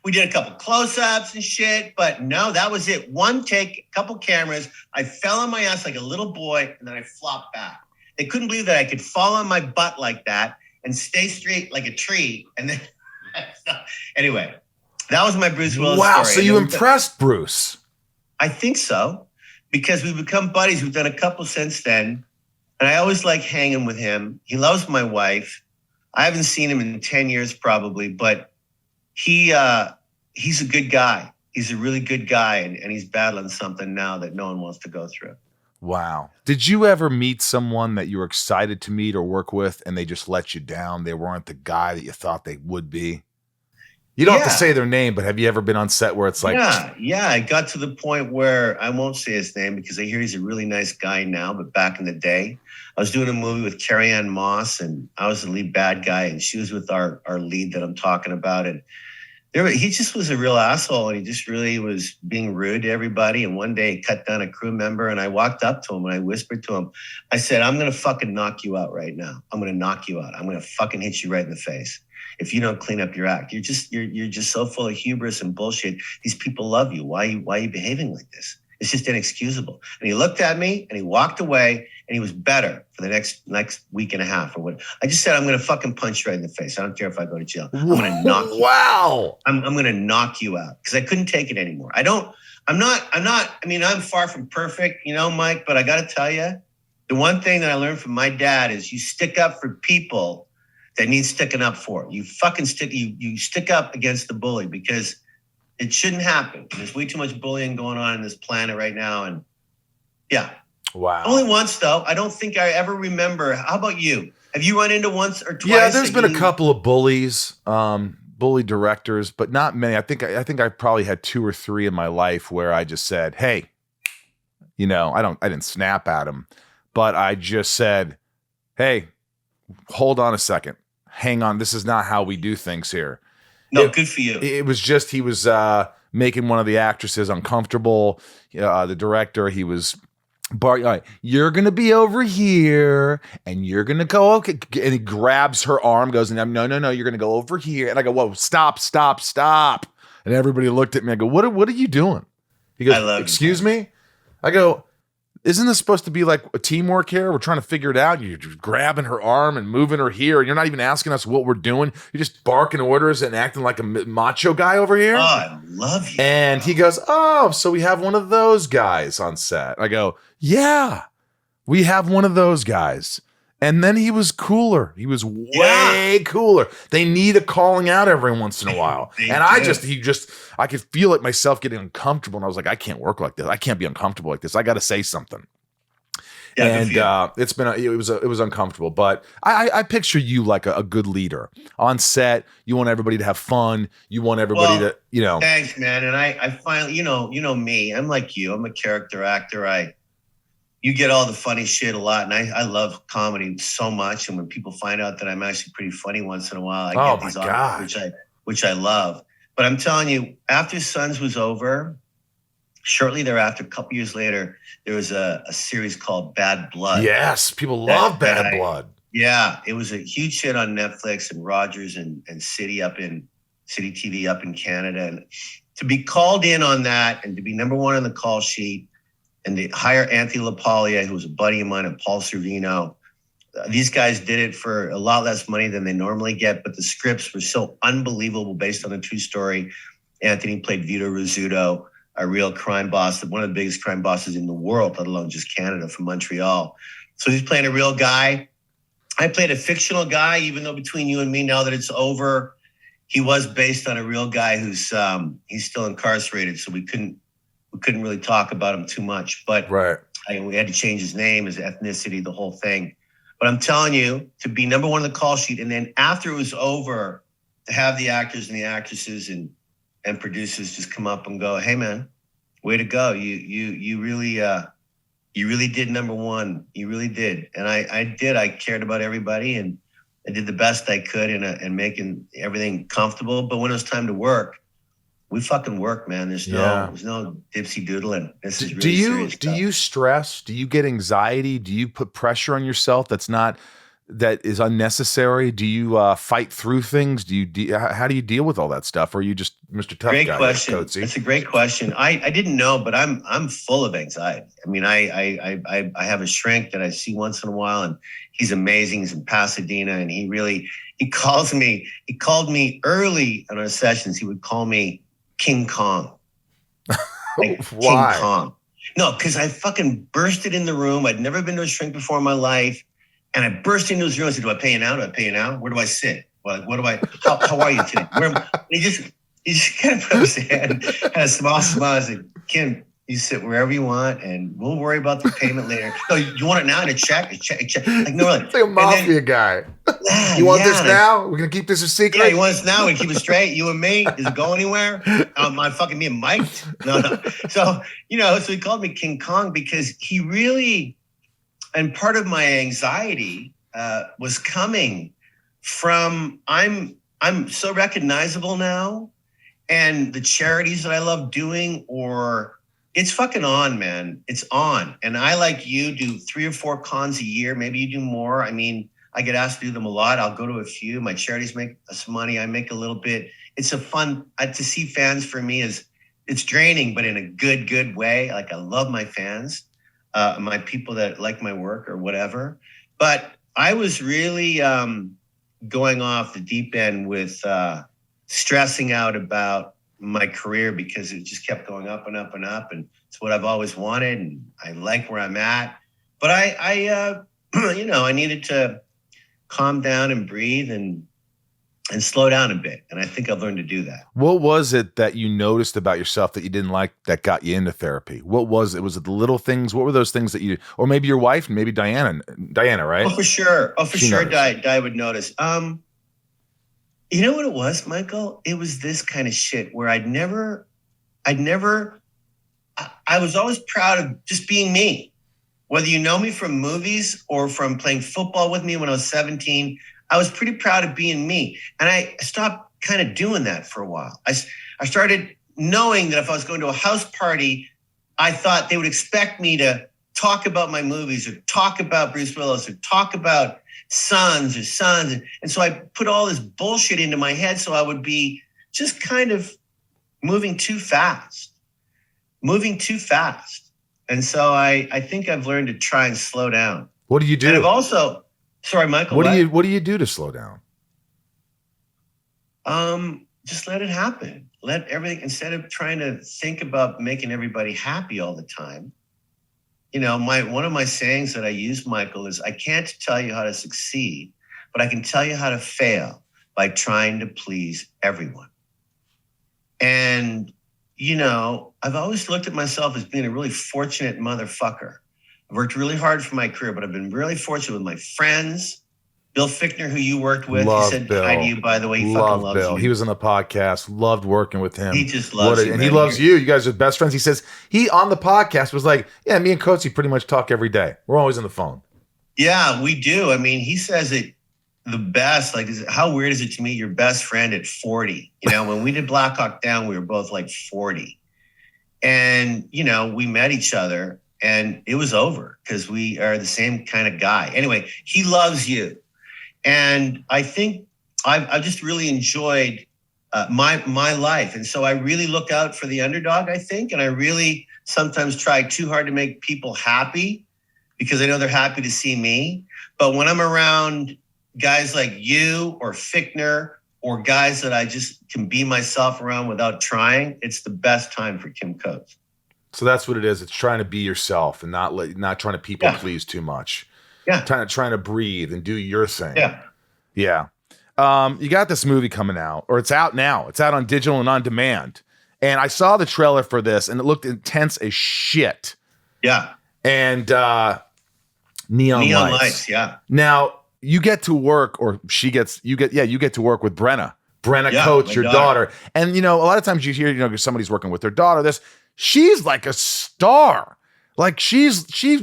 We did a couple close-ups and shit, but no, that was it. One take, a couple cameras. I fell on my ass like a little boy, and then I flopped back. They couldn't believe that I could fall on my butt like that and stay straight like a tree. And then, anyway, that was my Bruce Willis story. Wow, so you impressed Bruce. I think so, because we've become buddies. We've done a couple since then, and I always like hanging with him. He loves my wife. I haven't seen him in 10 years probably, but he's a good guy. He's a really good guy, and he's battling something now that no one wants to go through. Wow. Did you ever meet someone that you were excited to meet or work with and they just let you down? They weren't the guy that you thought they would be? You don't have to say their name, but have you ever been on set where it's like... Yeah. I got to the point where I won't say his name because I hear he's a really nice guy now, but back in the day, I was doing a movie with Carrie Ann Moss and I was the lead bad guy and she was with our lead that I'm talking about. And he just was a real asshole and he just really was being rude to everybody. And one day he cut down a crew member and I walked up to him and I whispered to him, I said, I'm going to fucking knock you out right now. I'm going to knock you out. I'm going to fucking hit you right in the face. If you don't clean up your act, you're just so full of hubris and bullshit. These people love you. Why are you behaving like this? It's just inexcusable. And he looked at me and he walked away and he was better for the next week and a half or what. I just said, I'm going to fucking punch you right in the face. I don't care if I go to jail. I'm going to knock you out. I'm going to knock you out because I couldn't take it anymore. I'm far from perfect, Mike, but I got to tell you, the one thing that I learned from my dad is you stick up for people that need sticking up for. You fucking stick up against the bully because it shouldn't happen. There's way too much bullying going on in this planet right now. And yeah. Wow. Only once though. I don't think I ever remember. How about you? Have you run into once or twice? Yeah, there's been a couple of bullies, bully directors, but not many. I think I probably had 2 or 3 in my life where I just said, hey, I didn't snap at him, but I just said, hey, hold on a second. Hang on. This is not how we do things here. No, good for you. It was just he was making one of the actresses uncomfortable. The director, he was, you're going to be over here and you're going to go, okay. And he grabs her arm, goes, no, you're going to go over here. And I go, whoa, stop. And everybody looked at me. I go, what are you doing? He goes, excuse me? I go, Isn't this supposed to be like a teamwork here? We're trying to figure it out. You're just grabbing her arm and moving her here, and you're not even asking us what we're doing. You're just barking orders and acting like a macho guy over here. Oh, I love you. And he goes, oh, so we have one of those guys on set. I go, yeah, we have one of those guys. And then he was cooler. He was way cooler. They need a calling out every once in a while. And I could feel it myself getting uncomfortable. And I was like, I can't work like this. I can't be uncomfortable like this. I got to say something. Yeah, and it was uncomfortable. But I picture you like a good leader on set. You want everybody to have fun. You want everybody to, you know. Thanks, man. And I finally, you know me. I'm like you. I'm a character actor. You get all the funny shit a lot, and I love comedy so much. And when people find out that I'm actually pretty funny once in a while, I get these offers, which I love. But I'm telling you, after Sons was over, shortly thereafter, a couple years later, there was a series called Bad Blood. Yes, people love Bad Blood. Yeah, it was a huge hit on Netflix and Rogers and City TV up in Canada. And to be called in on that and to be number one on the call sheet, and to hire Anthony LaPaglia, who was a buddy of mine, and Paul Sorvino. These guys did it for a lot less money than they normally get, but the scripts were so unbelievable based on a true story. Anthony played Vito Rizzuto, a real crime boss, one of the biggest crime bosses in the world, let alone just Canada, from Montreal. So he's playing a real guy. I played a fictional guy, even though between you and me, now that it's over, he was based on a real guy who's he's still incarcerated, so we couldn't really talk about him too much, but we had to change his name, his ethnicity, the whole thing. But I'm telling you, to be number one on the call sheet, and then after it was over, to have the actors and the actresses and producers just come up and go, "Hey, man, way to go! You really did number one. You really did." And I did. I cared about everybody, and I did the best I could in making everything comfortable. But when it was time to work, we fucking work, man. There's no dipsy doodling. This is really serious stuff. Do you stress? Do you get anxiety? Do you put pressure on yourself that is unnecessary? Do you fight through things? How do you deal with all that stuff? Or are you just Mr. Tough Guy? Great question. It's a great question. I didn't know, but I'm full of anxiety. I mean, I have a shrink that I see once in a while, and he's amazing. He's in Pasadena, and he called me early in our sessions. He would call me King Kong. Like Why? King Kong. No, because I fucking bursted in the room. I'd never been to a shrink before in my life. And I burst into his room and said, "Do I pay you now? Do I pay you now? Where do I sit? How are you today?" He just kind of put up his hand, had a small smile. I said, "Kim, you sit wherever you want, and we'll worry about the payment later." "No, you want it now? And a check? Like, no, it's like a mafia guy. You want this now? We're gonna keep this a secret. Yeah, you want this now? We keep it straight. You and me. Does it go anywhere? My fucking me and Mike? No. So so he called me King Kong because he really, and part of my anxiety was coming from I'm so recognizable now, and the charities that I love doing, or it's fucking on, man. It's on. And I, like you, do 3 or 4 cons a year. Maybe you do more. I mean, I get asked to do them a lot. I'll go to a few. My charities make some money. I make a little bit. It's a fun to see fans. For me, it's draining, but in a good way. Like, I love my fans, my people that like my work or whatever. But I was really going off the deep end with stressing out about my career because it just kept going up and up and up, and it's what I've always wanted, and I like where I'm at. But I I needed to calm down and breathe and slow down a bit, and I think I've learned to do that. What was it that you noticed about yourself that you didn't like that got you into therapy? What was it? Was it the little things? What were those things that you, or maybe your wife, maybe Diana, right? Oh, for sure. Di would notice. You know what it was, Michael? It was this kind of shit where I was always proud of just being me. Whether you know me from movies or from playing football with me when I was 17, I was pretty proud of being me. And I stopped kind of doing that for a while. I started knowing that if I was going to a house party, I thought they would expect me to talk about my movies or talk about Bruce Willis or talk about Sons. And so I put all this bullshit into my head so I would be just kind of moving too fast. And so I think I've learned to try and slow down. What do you do? And I've also, sorry, Michael. What do you do to slow down? Just let it happen. Let everything, instead of trying to think about making everybody happy all the time. One of my sayings that I use, Michael, is I can't tell you how to succeed, but I can tell you how to fail by trying to please everyone. And, I've always looked at myself as being a really fortunate motherfucker. I've worked really hard for my career, but I've been really fortunate with my friends. Bill Fichtner, who you worked with, he said hi to you, by the way. He fucking loves Bill. you. He was on the podcast. Loved working with him. He just loves you. And he loves you. You guys are best friends. He says he, on the podcast, was like, yeah, me and Coatesy pretty much talk every day. We're always on the phone. Yeah, we do. I mean, he says it the best. Like, how weird is it to meet your best friend at 40? When we did Black Hawk Down, we were both like 40. And, we met each other and it was over because we are the same kind of guy. Anyway, he loves you. And I think I've just really enjoyed my life. And so I really look out for the underdog, I think. And I really sometimes try too hard to make people happy because I know they're happy to see me. But when I'm around guys like you or Fichtner or guys that I just can be myself around without trying, it's the best time for Kim Coates. So that's what it is. It's trying to be yourself and not trying to people please too much. Yeah. Trying to breathe and do your thing. Yeah. Yeah. You got this movie coming out, or it's out now. It's out on digital and on demand. And I saw the trailer for this and it looked intense as shit. Yeah. And Neon Lights. Yeah. Now you get to work, or you get to work with Brenna Coates, your daughter. And a lot of times you hear, somebody's working with their daughter. She's like a star. Like she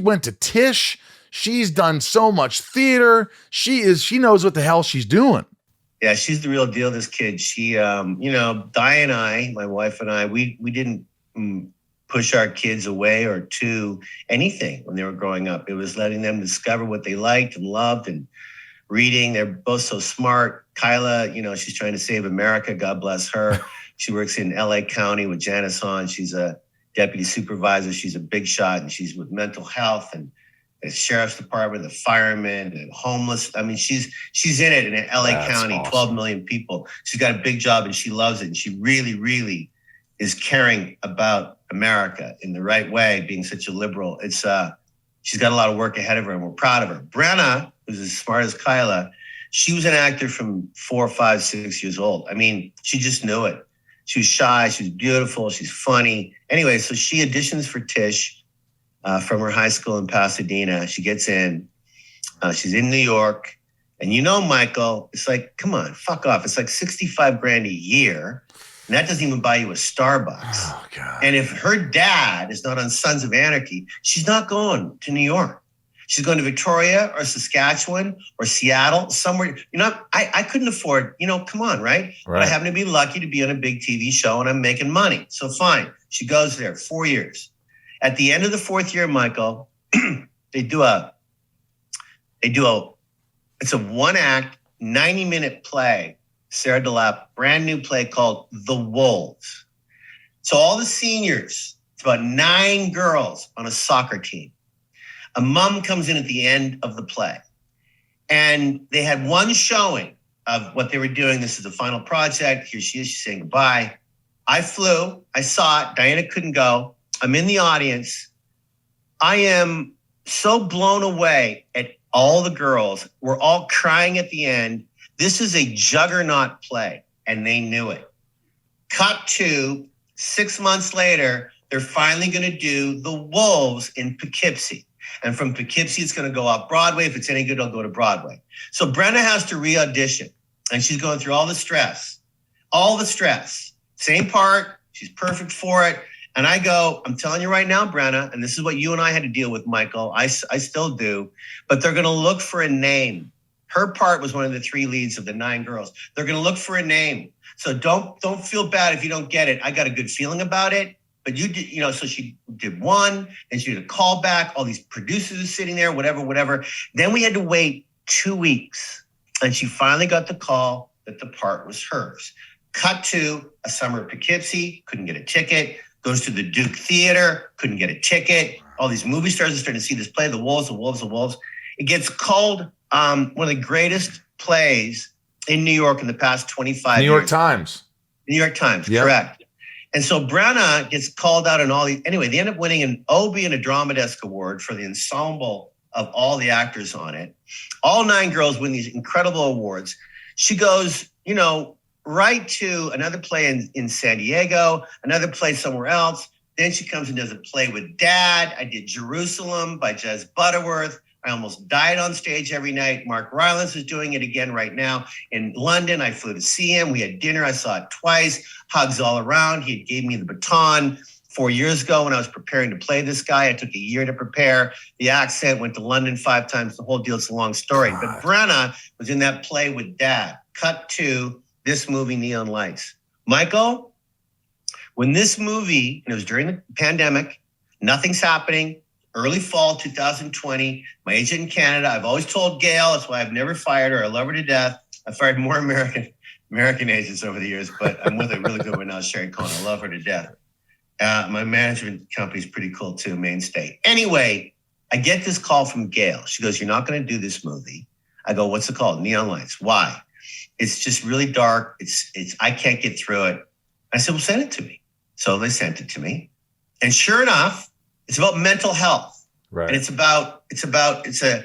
went to Tisch. She's done so much theater. She knows what the hell she's doing. Yeah, she's the real deal, this kid. She, Di and I, my wife and I, we didn't push our kids away or to anything when they were growing up. It was letting them discover what they liked and loved and reading. They're both so smart. Kyla, she's trying to save America. God bless her. She works in LA County with Janice Hahn. She's a deputy supervisor. She's a big shot, and she's with mental health and the sheriff's department, the firemen, and homeless. I mean, she's in it in LA County, awesome. 12 million people. She's got a big job and she loves it. And she really, really is caring about America in the right way, being such a liberal. It's she's got a lot of work ahead of her and we're proud of her. Brenna, who's as smart as Kyla, she was an actor from 4, 5, 6 years old. I mean, she just knew it. She was shy, she was beautiful, she's funny. Anyway, so she auditions for Tisch. From her high school in Pasadena. She gets in. She's in New York. And Michael, it's like, come on, fuck off. It's like $65,000 a year. And that doesn't even buy you a Starbucks. Oh, God. And if her dad is not on Sons of Anarchy, she's not going to New York. She's going to Victoria or Saskatchewan or Seattle, somewhere. I couldn't afford, come on, right? But I happen to be lucky to be on a big TV show and I'm making money. So fine. She goes there 4 years. At the end of the 4th year, Michael, it's a 1-act, 90-minute play, Sarah DeLapp, brand new play called The Wolves. So all the seniors, it's about 9 girls on a soccer team. A mom comes in at the end of the play. And they had one showing of what they were doing. This is the final project. Here she is, she's saying goodbye. I flew, I saw it, Diana couldn't go. I'm in the audience. I am so blown away at all the girls. We're all crying at the end. This is a juggernaut play, and they knew it. Cut to 6 months later, they're finally going to do The Wolves in Poughkeepsie. And from Poughkeepsie, it's going to go off Broadway. If it's any good, it'll go to Broadway. So Brenna has to re-audition, and she's going through all the stress. Same part. She's perfect for it. And I go, I'm telling you right now, Brenna, and this is what you and I had to deal with, Michael. I still do. But they're going to look for a name. Her part was one of the 3 leads of the 9 girls. They're going to look for a name. So don't feel bad if you don't get it. I got a good feeling about it. But you did, so she did 1, and she did a callback. All these producers are sitting there, whatever. Then we had to wait 2 weeks. And she finally got the call that the part was hers. Cut to a summer at Poughkeepsie, couldn't get a ticket. Goes to the Duke Theater, couldn't get a ticket. All these movie stars are starting to see this play, The Wolves, The Wolves, The Wolves. It gets called one of the greatest plays in New York in the past 25 years. New York Times. New York Times, Yep. correct. And so Brenna gets called out in all these. Anyway, they end up winning an Obie and a Drama Desk Award for the ensemble of all the actors on it. All 9 girls win these incredible awards. She goes, right to another play in San Diego, another play somewhere else. Then she comes and does a play with Dad. I did Jerusalem by Jez Butterworth. I almost died on stage every night. Mark Rylance is doing it again right now in London. I flew to see him. We had dinner. I saw it twice. Hugs all around. He gave me the baton 4 years ago when I was preparing to play this guy. I took a year to prepare. The accent, went to London 5 times. The whole deal. It's a long story. God. But Brenna was in that play with Dad. Cut to this movie, Neon Lights. Michael, when this movie, and it was during the pandemic, nothing's happening, early fall 2020, my agent in Canada, I've always told Gail, that's why I've never fired her. I love her to death. I've fired more American agents over the years, but I'm with a really good one now, Sherry Cohen. I love her to death. My management company's pretty cool too, Mainstay. Anyway, I get this call from Gail. She goes, "You're not going to do this movie." I go, "What's it called?" Neon Lights. Why? It's just really dark. It's I can't get through it. I said, "Well, send it to me." So they sent it to me. And sure enough, it's about mental health. Right. And it's a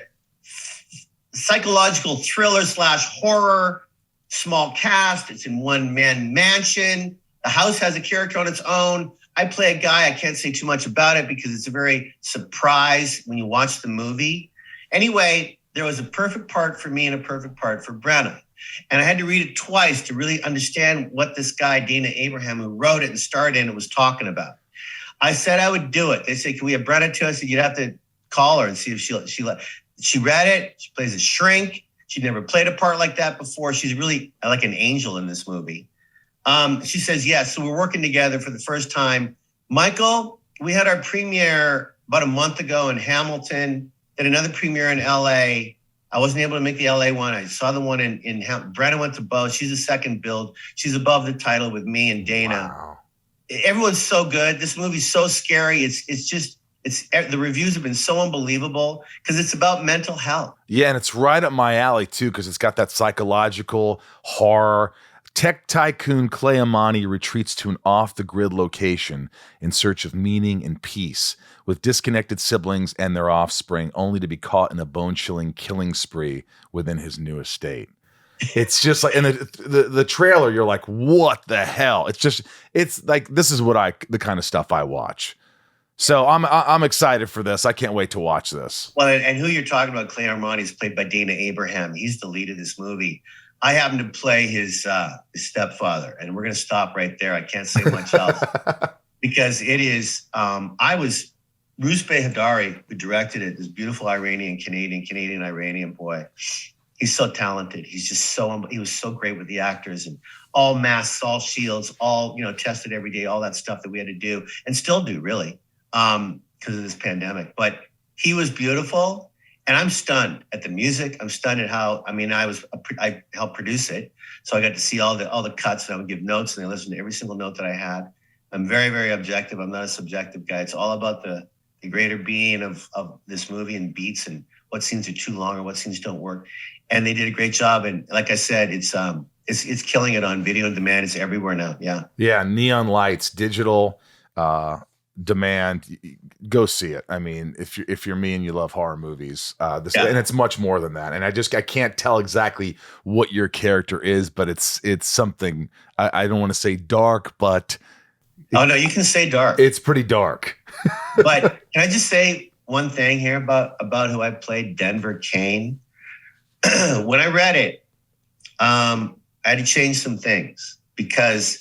psychological thriller / horror, small cast. It's in one man mansion. The house has a character on its own. I play a guy. I can't say too much about it because it's a very surprise when you watch the movie. Anyway, there was a perfect part for me and a perfect part for Brenna. And I had to read it twice to really understand what this guy, Dana Abraham, who wrote it and starred in it, was talking about. I said I would do it. They said, "Can we have Brenna to us?" I said, "You'd have to call her and see if she read it. She plays a shrink. She'd never played a part like that before. She's really like an angel in this movie." She says, yes. So we're working together for the first time. Michael, we had our premiere about a month ago in Hamilton, did another premiere in LA. I wasn't able to make the LA one. I saw the one in Brenna went to both. She's a second build. She's above the title with me and Dana. Wow. Everyone's so good. This movie's so scary. The reviews have been so unbelievable because it's about mental health. Yeah, and it's right up my alley too because it's got that psychological horror. Tech tycoon Clay Amani retreats to an off-the-grid location in search of meaning and peace with disconnected siblings and their offspring, only to be caught in a bone-chilling killing spree within his new estate. It's just like, and the trailer, you're like, what the hell? It's like, this is the kind of stuff I watch. So I'm excited for this. I can't wait to watch this. Well, and who you're talking about, Clay Amani, is played by Dana Abraham. He's the lead of this movie. I happen to play his stepfather, and we're going to stop right there. I can't say much else because it is. I was Roos Behadari, who directed it. This beautiful Canadian Iranian boy. He's so talented. He's just he was so great with the actors and all masks, all shields, all tested every day, all that stuff that we had to do and still do really because of this pandemic. But he was beautiful. And I'm stunned at the music. I'm stunned at how, I helped produce it. So I got to see all the cuts and I would give notes and I listened to every single note that I had. I'm very, very objective. I'm not a subjective guy. It's all about the greater being of this movie and beats and what scenes are too long or what scenes don't work. And they did a great job. And like I said, it's killing it on video on demand. It's everywhere now. Yeah. Yeah. Neon Lights, digital, demand, go see it. I mean, if you're me and you love horror movies, and it's much more than that. And I can't tell exactly what your character is, but it's something. I don't want to say dark, but oh no, you can say dark. It's pretty dark. But can I just say one thing here about who I played, Denver Kane? When I read it, I had to change some things because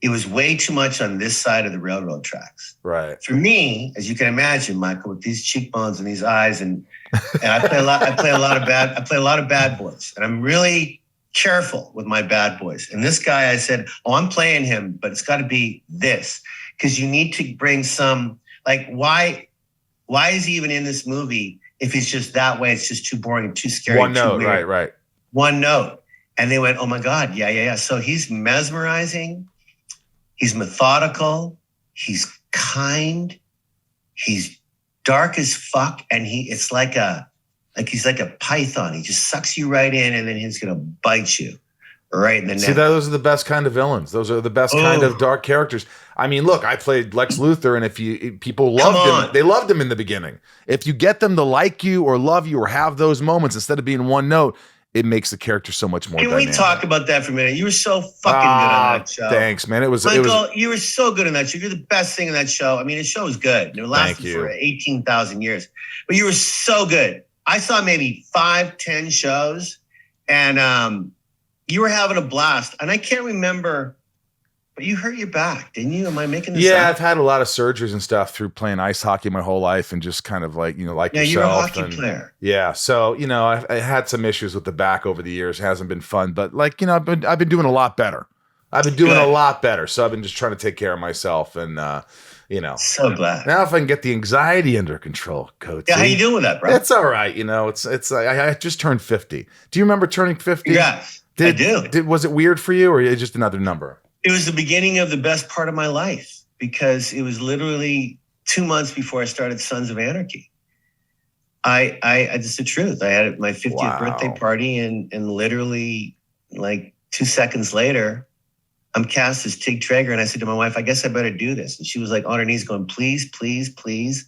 it was way too much on this side of the railroad tracks. Right. For me, as you can imagine, Michael, with these cheekbones and these eyes, and I play a lot of bad boys, and I'm really careful with my bad boys. And this guy, I said, I'm playing him, but it's got to be this because you need to bring some why is he even in this movie if he's just that way? It's just too boring and too scary. One note, right. One note, and they went, oh my God, yeah. So he's mesmerizing. He's methodical. He's kind. He's dark as fuck, and he's like a python. He just sucks you right in, and then he's gonna bite you right in the neck. See, those are the best kind of villains. Those are the best kind of dark characters. I mean, look, I played Lex Luthor, and if people loved him, they loved him in the beginning. If you get them to like you or love you or have those moments instead of being one note, it makes the character so much more dynamic. Can we talk about that for a minute? You were so fucking good on that show. Thanks, man. Michael, you were so good on that show. You're the best thing in that show. I mean, the show was good. It lasted for 18,000 years. But you were so good. I saw maybe 5-10 shows, and you were having a blast. And I can't remember, but you hurt your back, didn't you? Am I making this up? I've had a lot of surgeries and stuff through playing ice hockey my whole life, and just kind of like, like yourself. Yeah, you're a hockey player. Yeah, so I had some issues with the back over the years. It hasn't been fun, but I've been doing a lot better. So I've been just trying to take care of myself, and So glad. Now if I can get the anxiety under control, Coatesy. Yeah, how you doing with that, bro? It's all right. I just turned 50. Do you remember turning 50? Yeah, I do. Was it weird for you, or is it just another number? It was the beginning of the best part of my life, because it was literally 2 months before I started Sons of Anarchy. It's the truth. I had my 50th birthday party, and literally like 2 seconds later, I'm cast as Tig Traeger, and I said to my wife, I guess I better do this. And she was like on her knees going, please, please, please.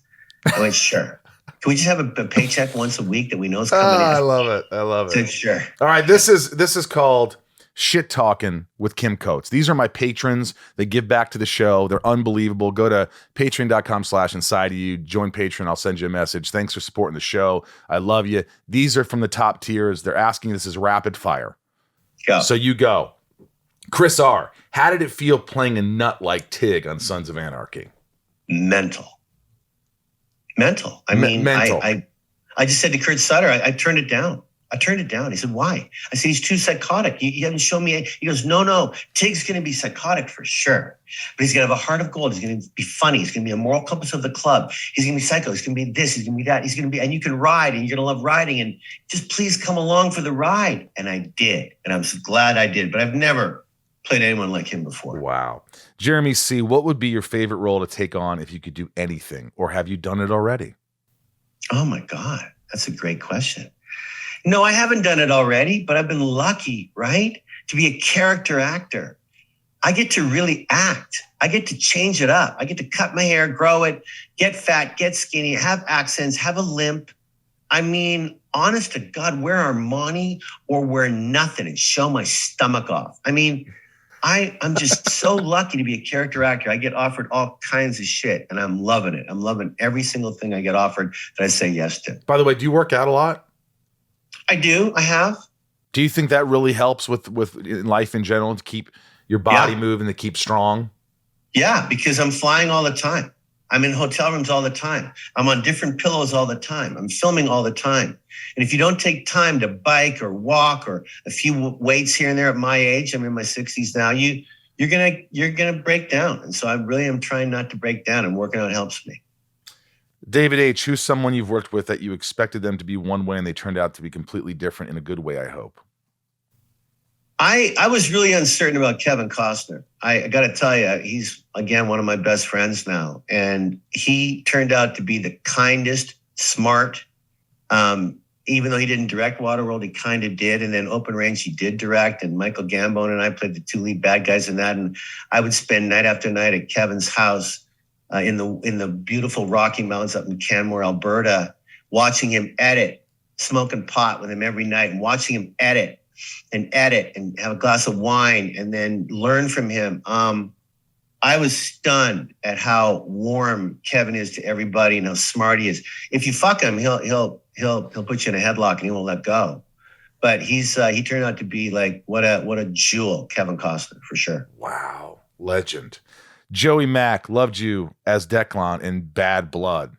I went, sure. Can we just have a paycheck once a week that we know is coming in? I love it. I said, sure. All right, this is called Shit Talking with Kim Coates. These are my patrons. They give back to the show. They're unbelievable. Go to patreon.com/inside of you. Join Patreon. I'll send you a message. Thanks for supporting the show. I love you. These are from the top tiers. They're asking, this is rapid fire. Go. So you go. Chris R., how did it feel playing a nut like Tig on Sons of Anarchy? Mental. I mean, mental. I just said to Kurt Sutter, I turned it down. He said, why? I said, he's too psychotic. You haven't shown me. He goes, no. Tig's going to be psychotic for sure. But he's going to have a heart of gold. He's going to be funny. He's going to be a moral compass of the club. He's going to be psycho. He's going to be this. He's going to be that. He's going to be, and you can ride, and you're going to love riding. And just please come along for the ride. And I did. And I'm so glad I did. But I've never played anyone like him before. Wow. Jeremy C., what would be your favorite role to take on if you could do anything? Or have you done it already? Oh, my God. That's a great question. No, I haven't done it already, but I've been lucky, right? To be a character actor. I get to really act. I get to change it up. I get to cut my hair, grow it, get fat, get skinny, have accents, have a limp. I mean, honest to God, wear Armani or wear nothing and show my stomach off. I mean, I'm just so lucky to be a character actor. I get offered all kinds of shit, and I'm loving it. I'm loving every single thing I get offered that I say yes to. By the way, do you work out a lot? I do. I have. Do you think that really helps with life in general to keep your body moving, to keep strong? Yeah, because I'm flying all the time. I'm in hotel rooms all the time. I'm on different pillows all the time. I'm filming all the time. And if you don't take time to bike or walk or a few weights here and there at my age, I'm in my 60s now, you're gonna break down. And so I really am trying not to break down, and working out helps me. David H., who's someone you've worked with that you expected them to be one way and they turned out to be completely different in a good way, I hope? I was really uncertain about Kevin Costner. I got to tell you, he's, again, one of my best friends now. And he turned out to be the kindest, smart. Even though he didn't direct Waterworld, he kind of did. And then Open Range, he did direct. And Michael Gambon and I played the two lead bad guys in that. And I would spend night after night at Kevin's house in the beautiful Rocky Mountains up in Canmore, Alberta, watching him edit, smoking pot with him every night, and watching him edit and have a glass of wine and then learn from him. I was stunned at how warm Kevin is to everybody and how smart he is. If you fuck him, he'll put you in a headlock and he won't let go. But he turned out to be like what a jewel, Kevin Costner, for sure. Wow, legend. Joey Mack loved you as Declan in Bad Blood.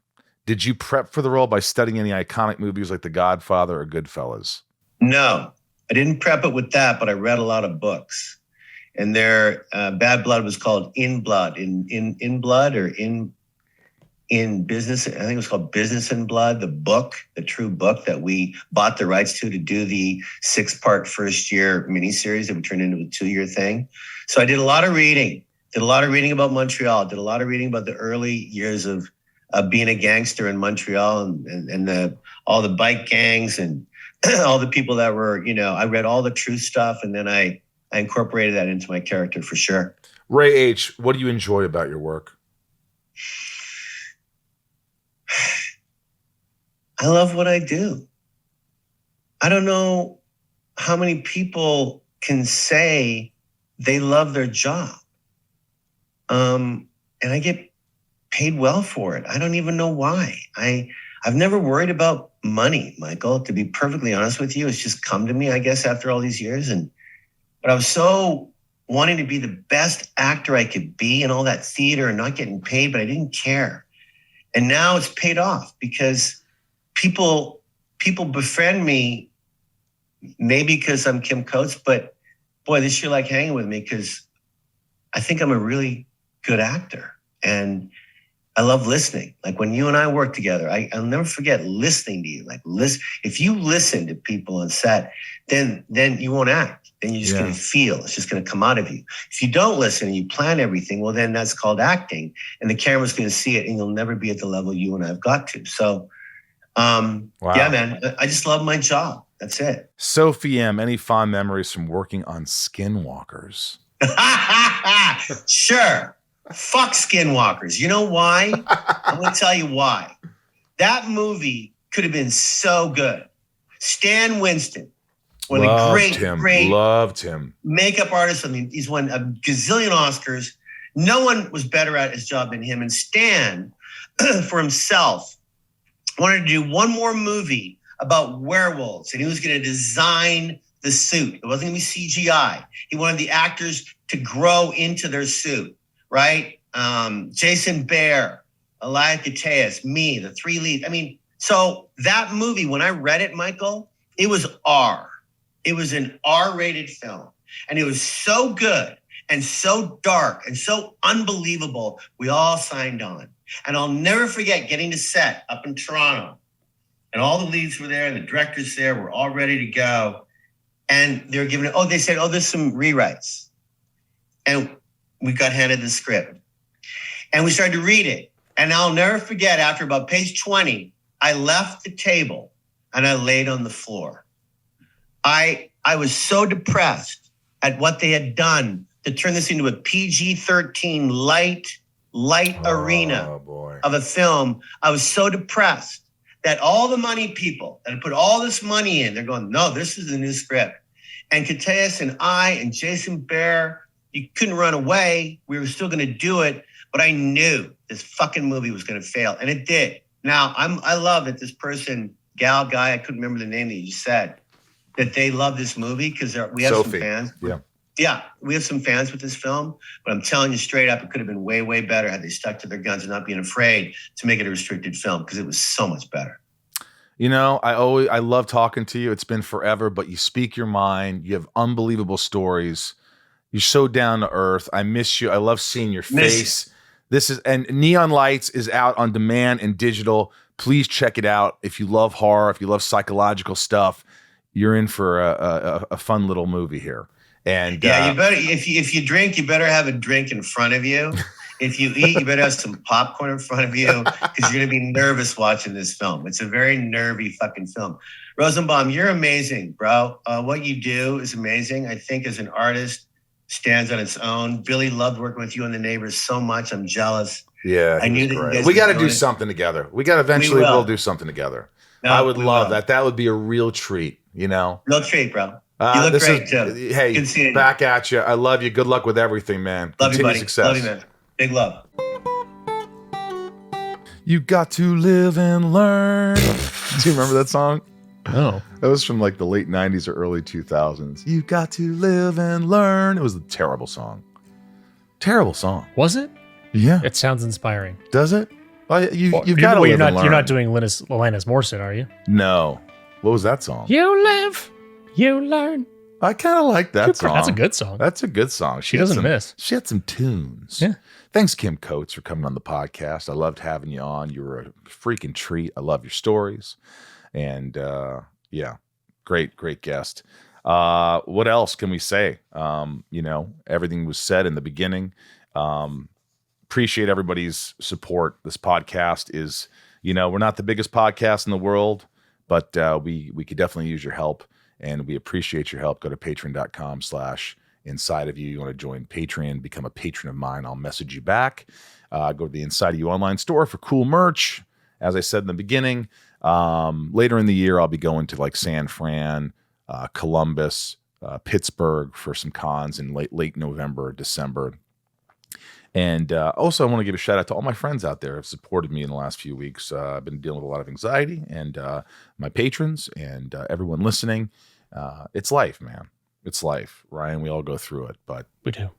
Did you prep for the role by studying any iconic movies like The Godfather or Goodfellas? No, I didn't prep it with that, but I read a lot of books. And their Bad Blood was called In Blood, in Blood or in Business. I think it was called Business in Blood, the true book that we bought the rights to do the 6-part first year miniseries that we turned into a 2-year thing. So I did a lot of reading. Did a lot of reading about Montreal. Did a lot of reading about the early years of being a gangster in Montreal and all the bike gangs and all the people that were, I read all the true stuff, and then I incorporated that into my character for sure. Ray H., what do you enjoy about your work? I love what I do. I don't know how many people can say they love their job. And I get paid well for it. I don't even know why. I've never worried about money, Michael, to be perfectly honest with you. It's just come to me, I guess, after all these years. But I was so wanting to be the best actor I could be and all that theater and not getting paid, but I didn't care. And now it's paid off because people befriend me, maybe because I'm Kim Coates, but boy, they sure like hanging with me because I think I'm a really good actor. And I love listening. Like when you and I work together, I'll never forget listening to you. Like if you listen to people on set, then you won't act. Then you're just going to feel. It's just going to come out of you. If you don't listen and you plan everything, well, then that's called acting. And the camera's going to see it and you'll never be at the level you and I have got to. So, yeah, man, I just love my job. That's it. Sophie M., any fond memories from working on Skinwalkers? Sure. Fuck Skinwalkers. You know why? I'm going to tell you why. That movie could have been so good. Stan Winston, one of the great makeup artists. I mean, he's won a gazillion Oscars. No one was better at his job than him. And Stan, for himself, wanted to do one more movie about werewolves, and he was going to design the suit. It wasn't going to be CGI. He wanted the actors to grow into their suit, right? Jason Behr, Elia Koteas, me, the three leads. I mean, so that movie, when I read it, Michael, it was R. It was an R-rated film, and it was so good and so dark and so unbelievable. We all signed on. And I'll never forget getting to set up in Toronto, and all the leads were there and the directors there were all ready to go. And they were giving it, they said, there's some rewrites. And we got handed the script and we started to read it. And I'll never forget, after about page 20, I left the table and I laid on the floor. I was so depressed at what they had done to turn this into a PG-13 light arena of a film. I was so depressed that all the money people that had put all this money in, they're going, no, this is the new script. And Koteas and I and Jason Behr, you couldn't run away. We were still going to do it. But I knew this fucking movie was going to fail. And it did. Now, I love that this person, guy, I couldn't remember the name that you just said, that they love this movie because we have some fans. Yeah, we have some fans with this film, but I'm telling you straight up, it could have been way, way better had they stuck to their guns and not being afraid to make it a restricted film, because it was so much better. You know, I love talking to you. It's been forever, but you speak your mind. You have unbelievable stories. You're so down to earth. I miss you. I love seeing your face. And Neon Lights is out on demand and digital. Please check it out. If you love horror, if you love psychological stuff, you're in for a fun little movie here. And yeah, you better, if you drink, you better have a drink in front of you. If you eat, you better have some popcorn in front of you, because you're going to be nervous watching this film. It's a very nervy fucking film. Rosenbaum, you're amazing, bro. What you do is amazing. I think as an artist, stands on its own. Billy loved working with you and The Neighbors so much. I'm jealous. Yeah, I knew that you guys we got to do something together. We got eventually we'll do something together. No, I would love that. That would be a real treat, you know? Real treat, bro. You look great, too. Hey, good seeing back you. At you. I love you. Good luck with everything, man. Love you, buddy. Success. Love you, man. Big love. You got to live and learn. Do you remember that song? No. That was from like the late 90s or early 2000s. You got to live and learn. It was a terrible song. Terrible song. Was it? Yeah. It sounds inspiring. Does it? Well, you've got to live and learn. You're not doing Alanis Morissette, are you? No. What was that song? You live, you learn. I kind of like that song. That's a good song. That's a good song. She doesn't miss. She had some tunes. Yeah. Thanks, Kim Coates, for coming on the podcast. I loved having you on. You were a freaking treat. I love your stories. And yeah, great guest. What else can we say? You know, everything was said in the beginning. appreciate everybody's support. This podcast is, we're not the biggest podcast in the world, but we could definitely use your help, and we appreciate your help. Go to patreon.com/inside of you. You want to join Patreon, become a patron of mine. I'll message you back. Go to the Inside of You online store for cool merch. As I said in the beginning, later in the year, I'll be going to like San Fran, Columbus, Pittsburgh for some cons in late November, December. And also, I want to give a shout out to all my friends out there who have supported me in the last few weeks. I've been dealing with a lot of anxiety, and my patrons and everyone listening. It's life, man. It's life, Ryan. We all go through it, but we do.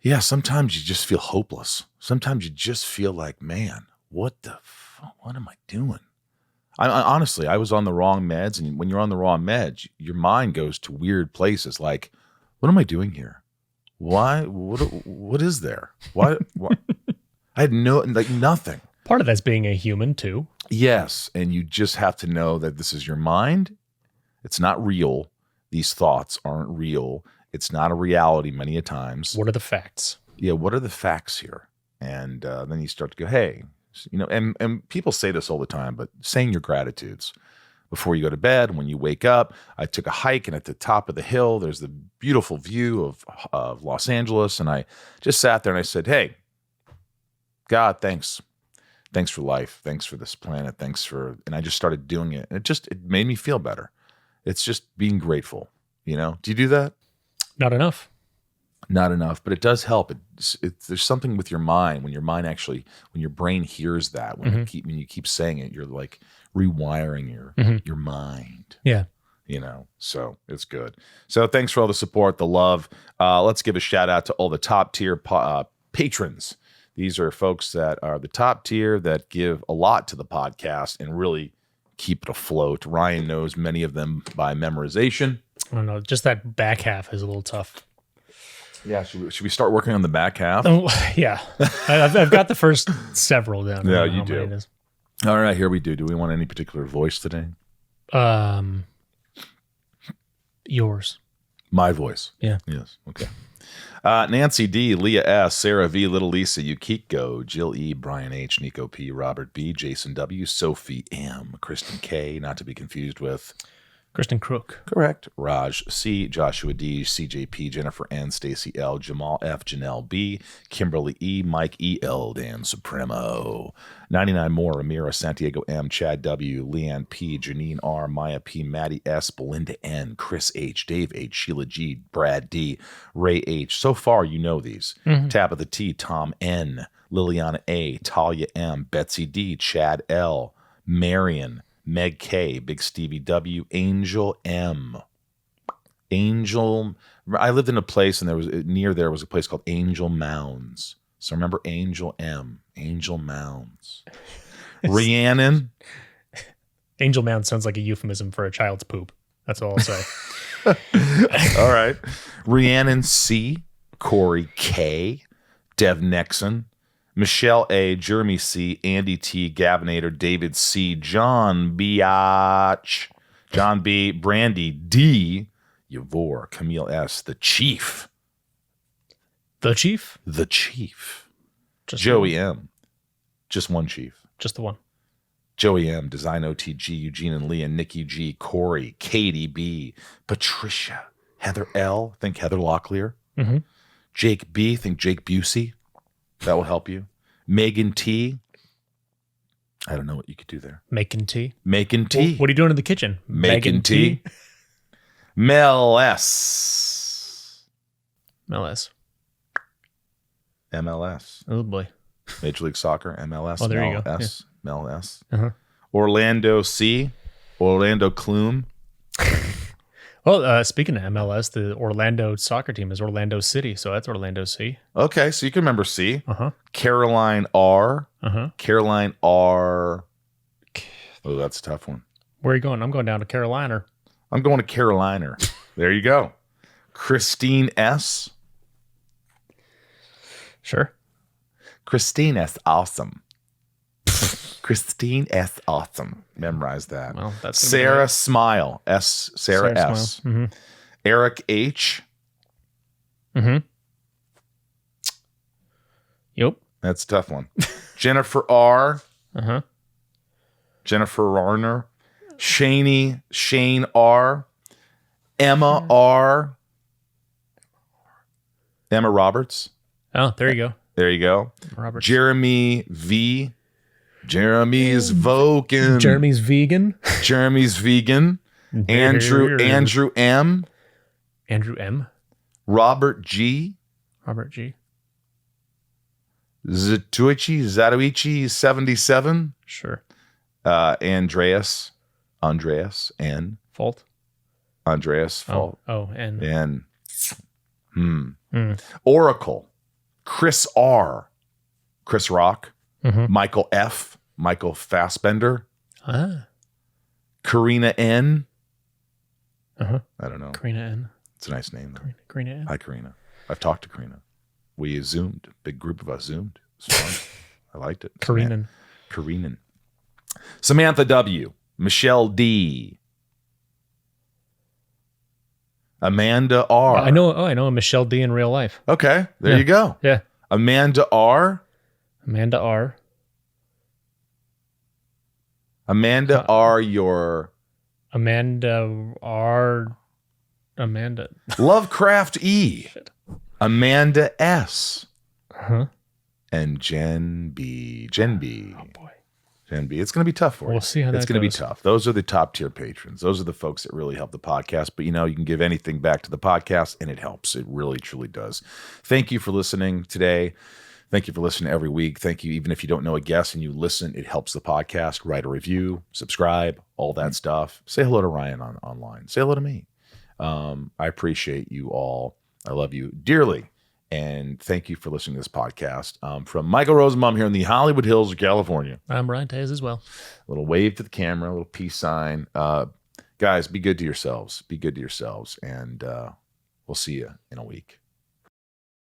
Yeah, sometimes you just feel hopeless. Sometimes you just feel like, man, what am I doing? I honestly, I was on the wrong meds, and when you're on the wrong meds, your mind goes to weird places. Like, what am I doing here? Why? What is there? Why? I had nothing. Part of that's being a human too. Yes, and you just have to know that this is your mind. It's not real. These thoughts aren't real. It's not a reality many a times. What are the facts? Yeah, what are the facts here? And then you start to go, hey, and people say this all the time, but saying your gratitudes before you go to bed, when you wake up. I took a hike, and at the top of the hill, there's the beautiful view of Los Angeles. And I just sat there and I said, hey, God, thanks. Thanks for life. Thanks for this planet. And I just started doing it. And it made me feel better. It's just being grateful. Do you do that? Not enough. Not enough, but it does help. There's something with your mind when your brain hears that, when you keep saying it, you're like rewiring your mind. Yeah. So it's good. So thanks for all the support, the love. Let's give a shout out to all the top tier patrons. These are folks that are the top tier that give a lot to the podcast and really keep it afloat. Ryan knows many of them by memorization. I don't know. Just that back half is a little tough. Yeah. Should we start working on the back half? Oh, yeah. I've got the first several down. Yeah, you do. All right, here we do. Do we want any particular voice today? Yours. My voice. Yeah. Yes. Okay. Nancy D, Leah S, Sarah V, Little Lisa, Yukiko, Jill E, Brian H, Nico P, Robert B, Jason W, Sophie M, Kristen K, not to be confused with Kristen Crook. Correct. Raj C, Joshua D, CJP, Jennifer N, Stacy L, Jamal F, Janelle B, Kimberly E, Mike E, L, Dan Supremo, 99 more, Amira, Santiago M, Chad W, Leanne P, Janine R, Maya P, Maddie S, Belinda N, Chris H, Dave H, Sheila G, Brad D, Ray H. So far, you know these. Tabitha T, Tom N, Liliana A, Talia M, Betsy D, Chad L, Marion, Meg K, Big Stevie W, Angel M. I lived in a place, and there was a place called Angel Mounds. So remember Angel M, Angel Mounds. Rhiannon. Angel Mound sounds like a euphemism for a child's poop. That's all I'll say. All right. Rhiannon C, Corey K, Dev Nexon, Michelle A, Jeremy C, Andy T, Gavinator, David C, John Biatch, John B, Brandy D, Yavor, Camille S, The Chief. The Chief? The Chief. Just Joey M. Just one Chief. Just the one. Joey M, Design OTG, Eugene and Leah, Nikki G, Corey, Katie B, Patricia, Heather L, think Heather Locklear. Jake B, think Jake Busey. That will help you. Megan T. I don't know what you could do there. Making tea. Making tea. What are you doing in the kitchen? Making tea. Mel S. MLS. MLS. Oh, boy. Major League Soccer, MLS. Oh, there Mel you go. S. Yeah. Mel S. Orlando C. Orlando Kloom. Well, speaking of MLS, the Orlando soccer team is Orlando City, so that's Orlando C. Okay, so you can remember C. Caroline R. Caroline R. Oh, that's a tough one. Where are you going? I'm going down to Carolina. I'm going to Carolina. There you go. Christine S. Sure. Christine S. Awesome. Christine S. Awesome. Memorize that. Well, that's Sarah Smile. S. Sarah S. Smile. Eric H. Yep. That's a tough one. Jennifer R. Uh-huh. Jennifer Rarner. Shane R. Emma R. Emma Roberts. Oh, there you go. There you go. Roberts. Jeremy V. Jeremy's Vogan. Jeremy's vegan. Jeremy's vegan. Andrew M. Andrew M. Robert G. Robert G. Zatoichi 77. Sure. Andreas N. Fault. Andreas Fault. Oh, and Oracle. Chris R. Chris Rock. Mhm. Michael F. Michael Fassbender. Ah. Karina N. Uh-huh. I don't know. Karina N. It's a nice name, though. Karina N. Hi, Karina. I've talked to Karina. We Zoomed. Big group of us Zoomed. It was fun. I liked it. Karinan. Samantha W. Michelle D. Amanda R. I know a Michelle D in real life. Okay, there Yeah. you go. Yeah. Amanda R. Amanda R. Amanda R. Your Amanda R. Amanda. Lovecraft E. Shit. Amanda S. Huh? And Jen B. Oh boy. Jen B. It's going to be tough for you. We'll see how It's that going to be goes. tough. Those are the top tier patrons. Those are the folks that really help the podcast. But you can give anything back to the podcast and it helps. It really, truly does. Thank you for listening today. Thank you for listening every week. Thank you. Even if you don't know a guest and you listen, it helps the podcast. Write a review, subscribe, all that stuff. Say hello to Ryan online. Say hello to me. I appreciate you all. I love you dearly. And thank you for listening to this podcast. From Michael Rosenbaum here in the Hollywood Hills of California. I'm Ryan Tays as well. A little wave to the camera, a little peace sign. Guys, be good to yourselves. Be good to yourselves. And we'll see you in a week.